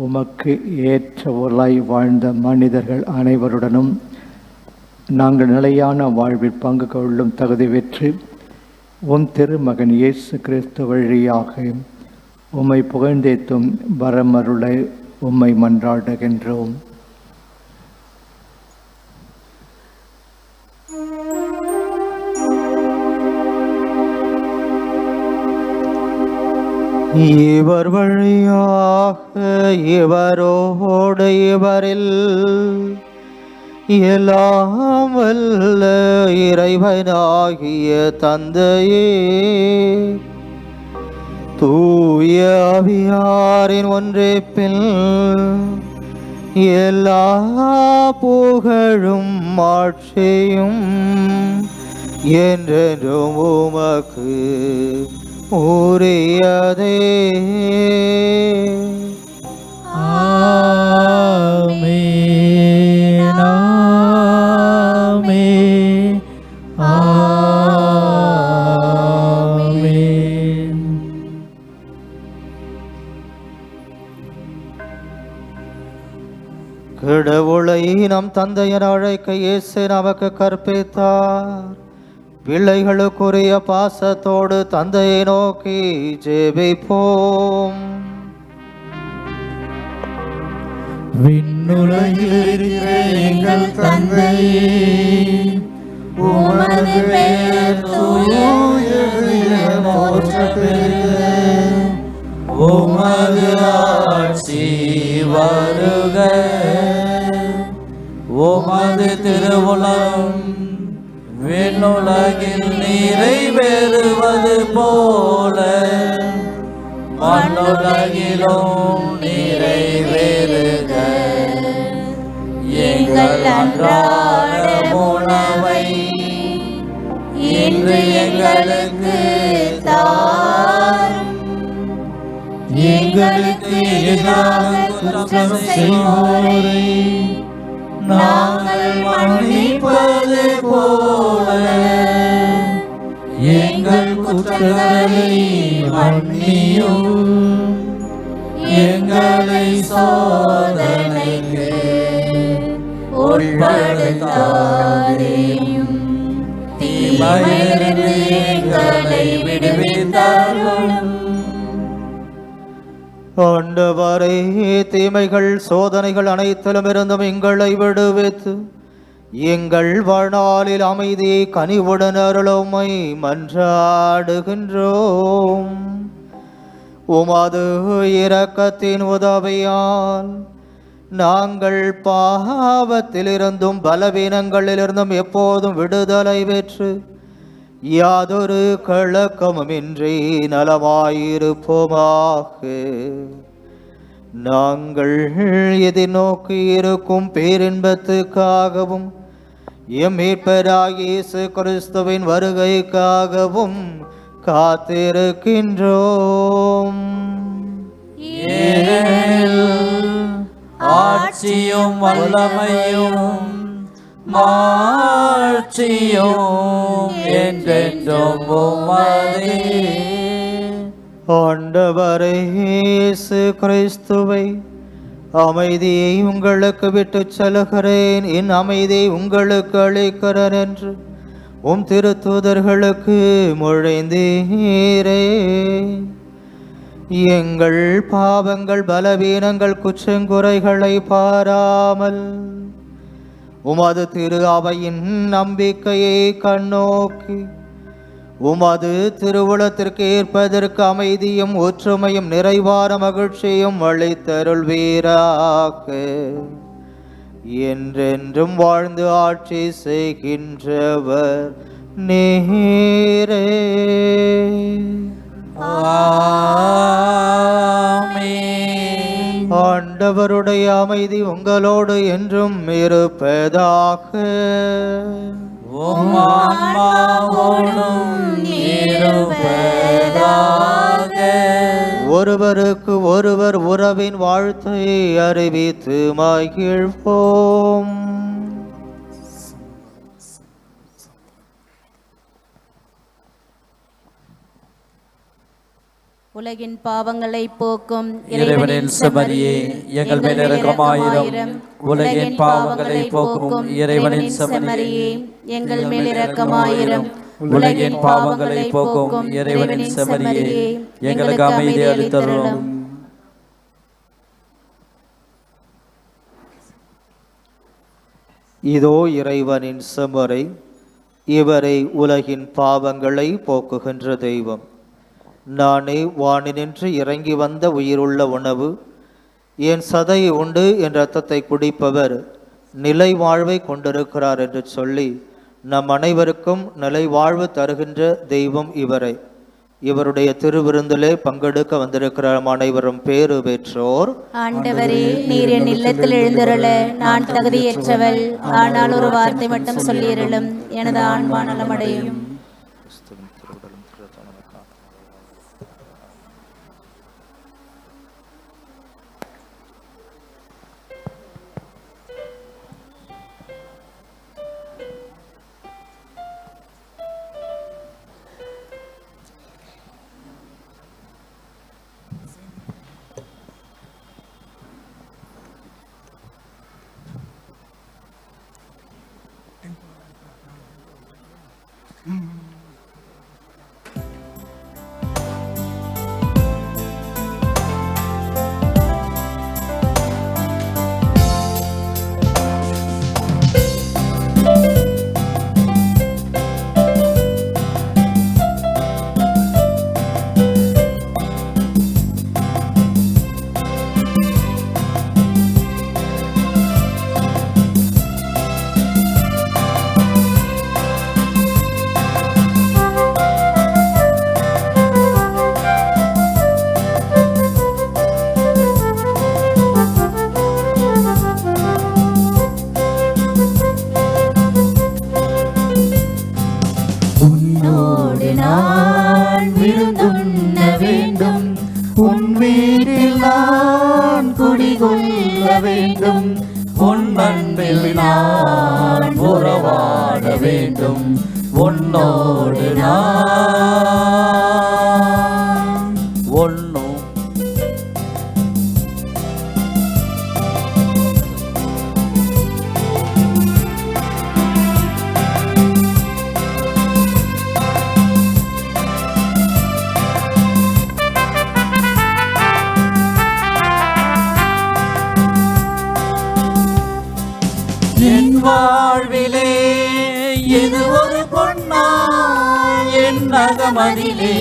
உமக்கு ஏற்றவர்களாய் வாழ்ந்த மனிதர்கள் அனைவருடனும் நாங்கள் நிலையான வாழ்வில் பங்கு கொள்ளும் தகுதி பெற்று உம் திருமகன் இயேசு கிறிஸ்து வழியாக உம்மை புகழ்ந்தேத்தும் வரமருளை உம்மை மன்றாடுகின்றோம். இவர் வழியாக இவரோடு இவரில் எல்லாம் வல்ல இறைவனாகிய தந்தையே, தூய ஆவியாரின் ஒன்றிப்பில் எல்லா புகழும் ஆட்சியும் என்றென்றும் உமக்கு உரியதே. ஆமென், ஆமென், ஆமென். கடவுளை நம் தந்தையர் அழைக்க இயேசு நமக்கு கற்பித்தார். பிள்ளைகளுக்குரிய பாசத்தோடு தந்தையை நோக்கி ஜெபிப்போம். விண்ணுலகில் இருக்கிற எங்கள் தந்தையே, உமது பெயர் தூயது என போற்றப் பெறுக. உமது ஆட்சி வருக. உமது திருவுளம் விண்ணுலகில் நிறைவேறுவது போல மண்ணுலகிலும் நிறைவேறுக. எங்கள் அன்றாட உணவை இன்று எங்களுக்கு தாரும். எங்களுக்கு எதிராக குற்றம் செய்வோரை நாங்கள் மன்னிப்பது போல எங்கள் குற்றங்களை மன்னியும். எங்களை சோதனைக்கு உட்படுத்தாதேயும், தீமையிலிருந்து எங்களை விடுவித்தருளும். ஆண்டவரே, தீமைகள் சோதனைகள் அனைத்திலும் இருந்தும் எங்களை விடுவித்து எங்கள் வாழ்நாளில் அமைதியை கனிவுடன் அருளுமை மன்றாடுகின்றோம். உமது இரக்கத்தின் உதவியால் நாங்கள் பாவத்திலிருந்தும் பலவீனங்களிலிருந்தும் எப்போதும் விடுதலை பெற்று யாதொரு கலக்கமுமின்றி நலமாயிருப்போமாக. நாங்கள் எதிர்நோக்கி இருக்கும் பேரின்பத்துக்காகவும் எம் மீட்பராகிய இயேசு கிறிஸ்துவின் வருகைக்காகவும் காத்திருக்கின்றோம். ஆட்சியும் வல்லமையும் மாட்சியும் என்றென்றும் உமதே. ஆண்டவரே இயேசு கிறிஸ்துவை, அமைதியை உங்களுக்கு விட்டுச் செல்கிறேன், என் அமைதியை உங்களுக்கு அளிக்கிறேன் என்று உம் திருத்தூதர்களுக்கு மொழிந்தீரே. எங்கள் பாவங்கள் பலவீனங்கள் குற்றங்குறைகளை பாராமல் உமது திரு அவையின் நம்பிக்கையை கண்ணோக்கி உமது திருவுளத்திற்கு ஏற்பதற்கு அமைதியும் ஒற்றுமையும் நிறைவான மகிழ்ச்சியும் அளித்தருள்வீராக. என்றென்றும் வாழ்ந்து ஆட்சி செய்கின்றவர் நீரே. ஆமென். ஆண்டவருடைய அமைதி உங்களோடு என்றும் இருப்பதாக. உம் ஆன்மாவோடும் இருப்பதாக. ஒருவருக்கு ஒருவர் உறவின் வாழ்த்தை அறிவித்து மகிழ்வோம். உலகின் பாவங்களை போக்கும் இறைவனின் செம்மறியே, எங்கள் மேல் இரக்கமாயிரும். உலகின் பாவங்களை போக்கும் இறைவனின் செம்மறியே, எங்கள் மேல் இரக்கமாயிரும். உலகின் பாவங்களை போக்கும் இறைவனின் செம்மறியே, எங்களுக்கு அமைதி அளித்தருளும். இதோ இறைவனின் செம்மறை, இவரை உலகின் பாவங்களை போக்குகின்ற தெய்வம். நானே வானினின்று இறங்கி வந்த உயிருள்ள உணவு. என் சதையை உண்டு என் இரத்தத்தை குடிப்பவர் நிலை வாழ்வை கொண்டிருக்கிறார் என்று சொல்லி நம் அனைவருக்கும் நிலை வாழ்வு தருகின்ற தெய்வம் இவரை. இவருடைய திருவிருந்திலே பங்கெடுக்க வந்திருக்கிற அனைவரும் பேறு பெற்றோர். ஆண்டவரே, நீர் என் இல்லத்தில் எழுந்தருள நான் தகுதியற்றவள். ஆனால் ஒரு வார்த்தை மட்டும் சொல்லியருளும், எனது ஆன்மா நலமடையும். உன்னோடு நான் ஒன்னும் என் வாழ்விலே இது ஒரு பொன்னாள், என் நகமதிலே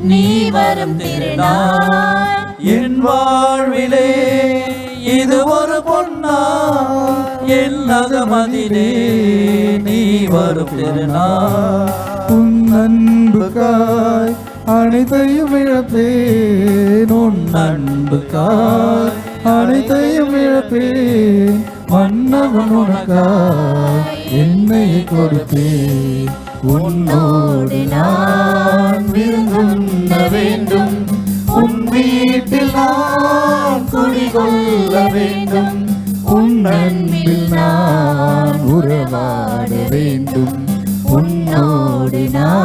நீ வரும் திருநாள். என் வாழ்விலே இது ஒரு பொன்னாள், என் நகமதிலே நீ வரும் திருநாள். உன் அன்புக்காய் அனைத்தையும் இழப்பேன், உன் அன்புக்காய் அனைத்தையும் இழப்பேன். மன்னவன் உனக்காய் என்னை கொடுத்தேன். உன்னோடு நான் விருந்துண்ண வேண்டும், உன் வீட்டில் நான் குடிகொள்ள வேண்டும், உன் அன்பில் நான் உறவாட வேண்டும், உன்னோடு நான்.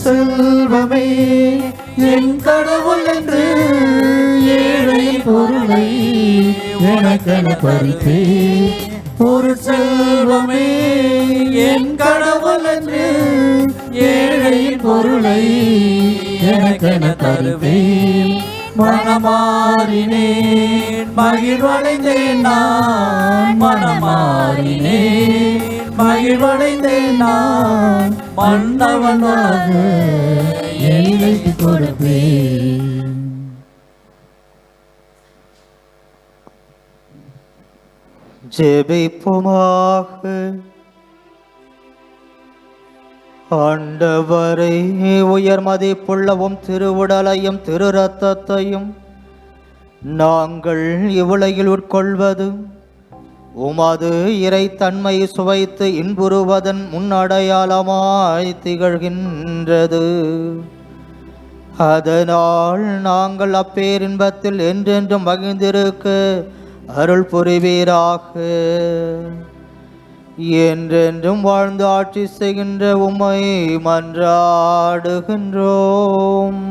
செல்வமே என் கடவுள் என்று ஏழையின் பொருளை எனக்கென பறித்தே. ஒரு செல்வமே என் கடவுள் என்று ஏழையின் பொருளை எனக்கென தருவேன். மனமாறினேன் மகிழ்வடைந்தேன் நான், மனமாறினேன் மகிழ்வடைந்தேன் நான், மன்னவனாக ஏழைக்கு கொடுப்பேன். ஜெபிப்போமாக. ஆண்டவரை, உயர் மதிப்புள்ளவும் திருவுடலையும் திரு இரத்தத்தையும் நாங்கள் இவ்வுலகில் உட்கொள்வது உமது இறைத்தன்மை சுவைத்து இன்புறுவதன் முன்னடையாளமாய் திகழ்கின்றது. அதனால் நாங்கள் அப்பேரின்பத்தில் என்றென்றும் மகிழ்ந்திருக்க அருள் புரிவீராக. என்றென்றும் வாழ்ந்து ஆட்சி செய்கின்ற உம்மை மன்றாடுகின்றோம்.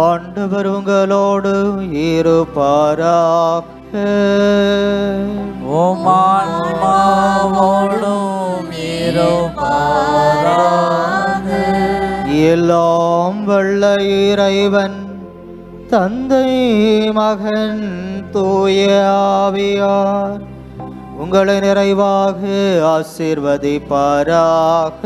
ஆண்டவர் உங்களோடு இருப்பாராக. உம் ஆன்மாவோடும் இருப்பாராக. எல்லாம் வல்ல இறைவன் தந்தை மகன் தூய ஆவியார் உங்களை நிறைவாக ஆசீர்வதிப்பாராக.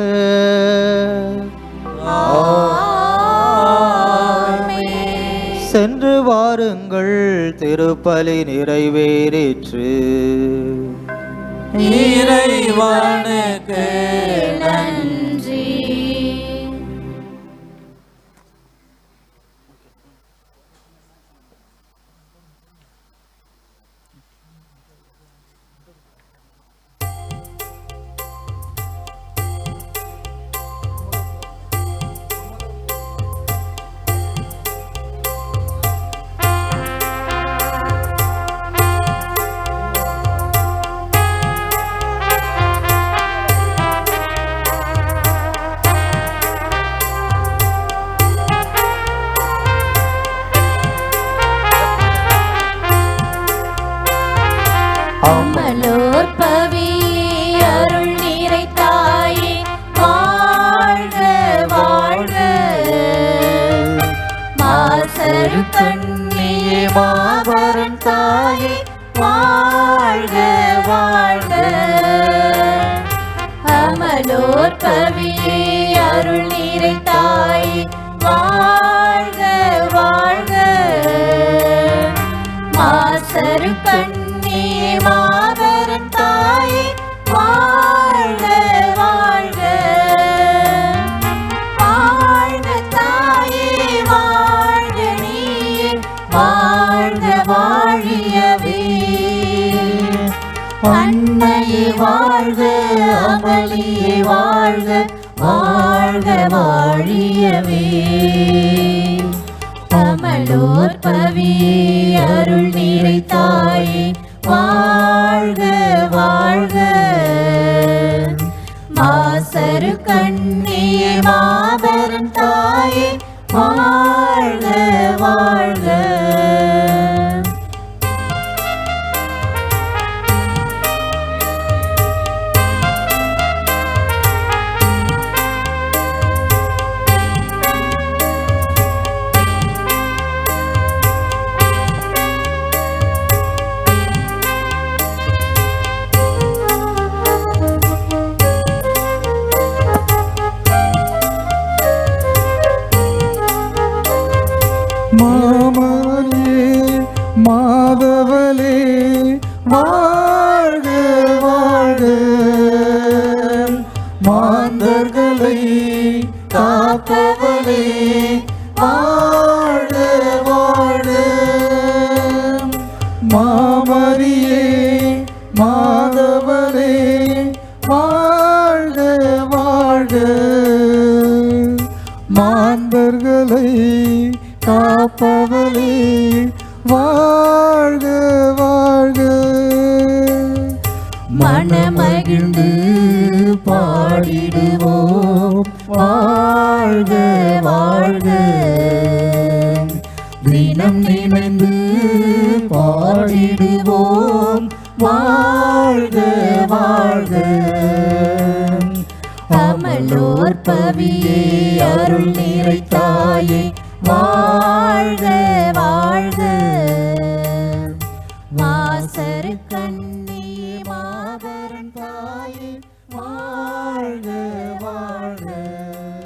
சென்று வாருங்கள், திருப்பலி நிறைவேறிற்று. இறைவனுக்கு நன்றி. அமலோர் பவி அருள் நீரை தாயே வாழ்க வாழ்க. மாசரு கண்ணியே மாபரன் தாயே வாழ்க வாழ்க. அமலோர் பவி அருள் நீரை தாயே வாழ்க வாழ்க. மாசரு கண்ணியே மாபரன் தாயே வாழ்க வாழ்க. வாழ்க தாயே வாழ்க நீயே வாழ்க வாழியவே. அன்னையே வாழ்க அமளியே வாழ்க வாழ்க வாழியவே. அமலோர் பவியே அருள் நீரை தாயே வாழ்க வாழ்க. மாசரு கண்ணியே மாபரன் தாயே வாழ்க வாழ்க. வாழ்க வாழ்க மாந்தர்களை காப்பவளே வாழ்க வாழ்க மாமரியே மாதவரே வாழ்க வாழ்க மாந்தர்களை காப்பவளே வாழ்க வாழ்க மனமகிழ்ந்து பாடிடுவோம் வாழ்க வாழ்க தினம் நினைந்து பாடிடுவோம் வாழ்க வாழ்க அமலோர் பவியே அருள் நிறைத்தாயே வாழ்க வாழ்க வாசரு கண்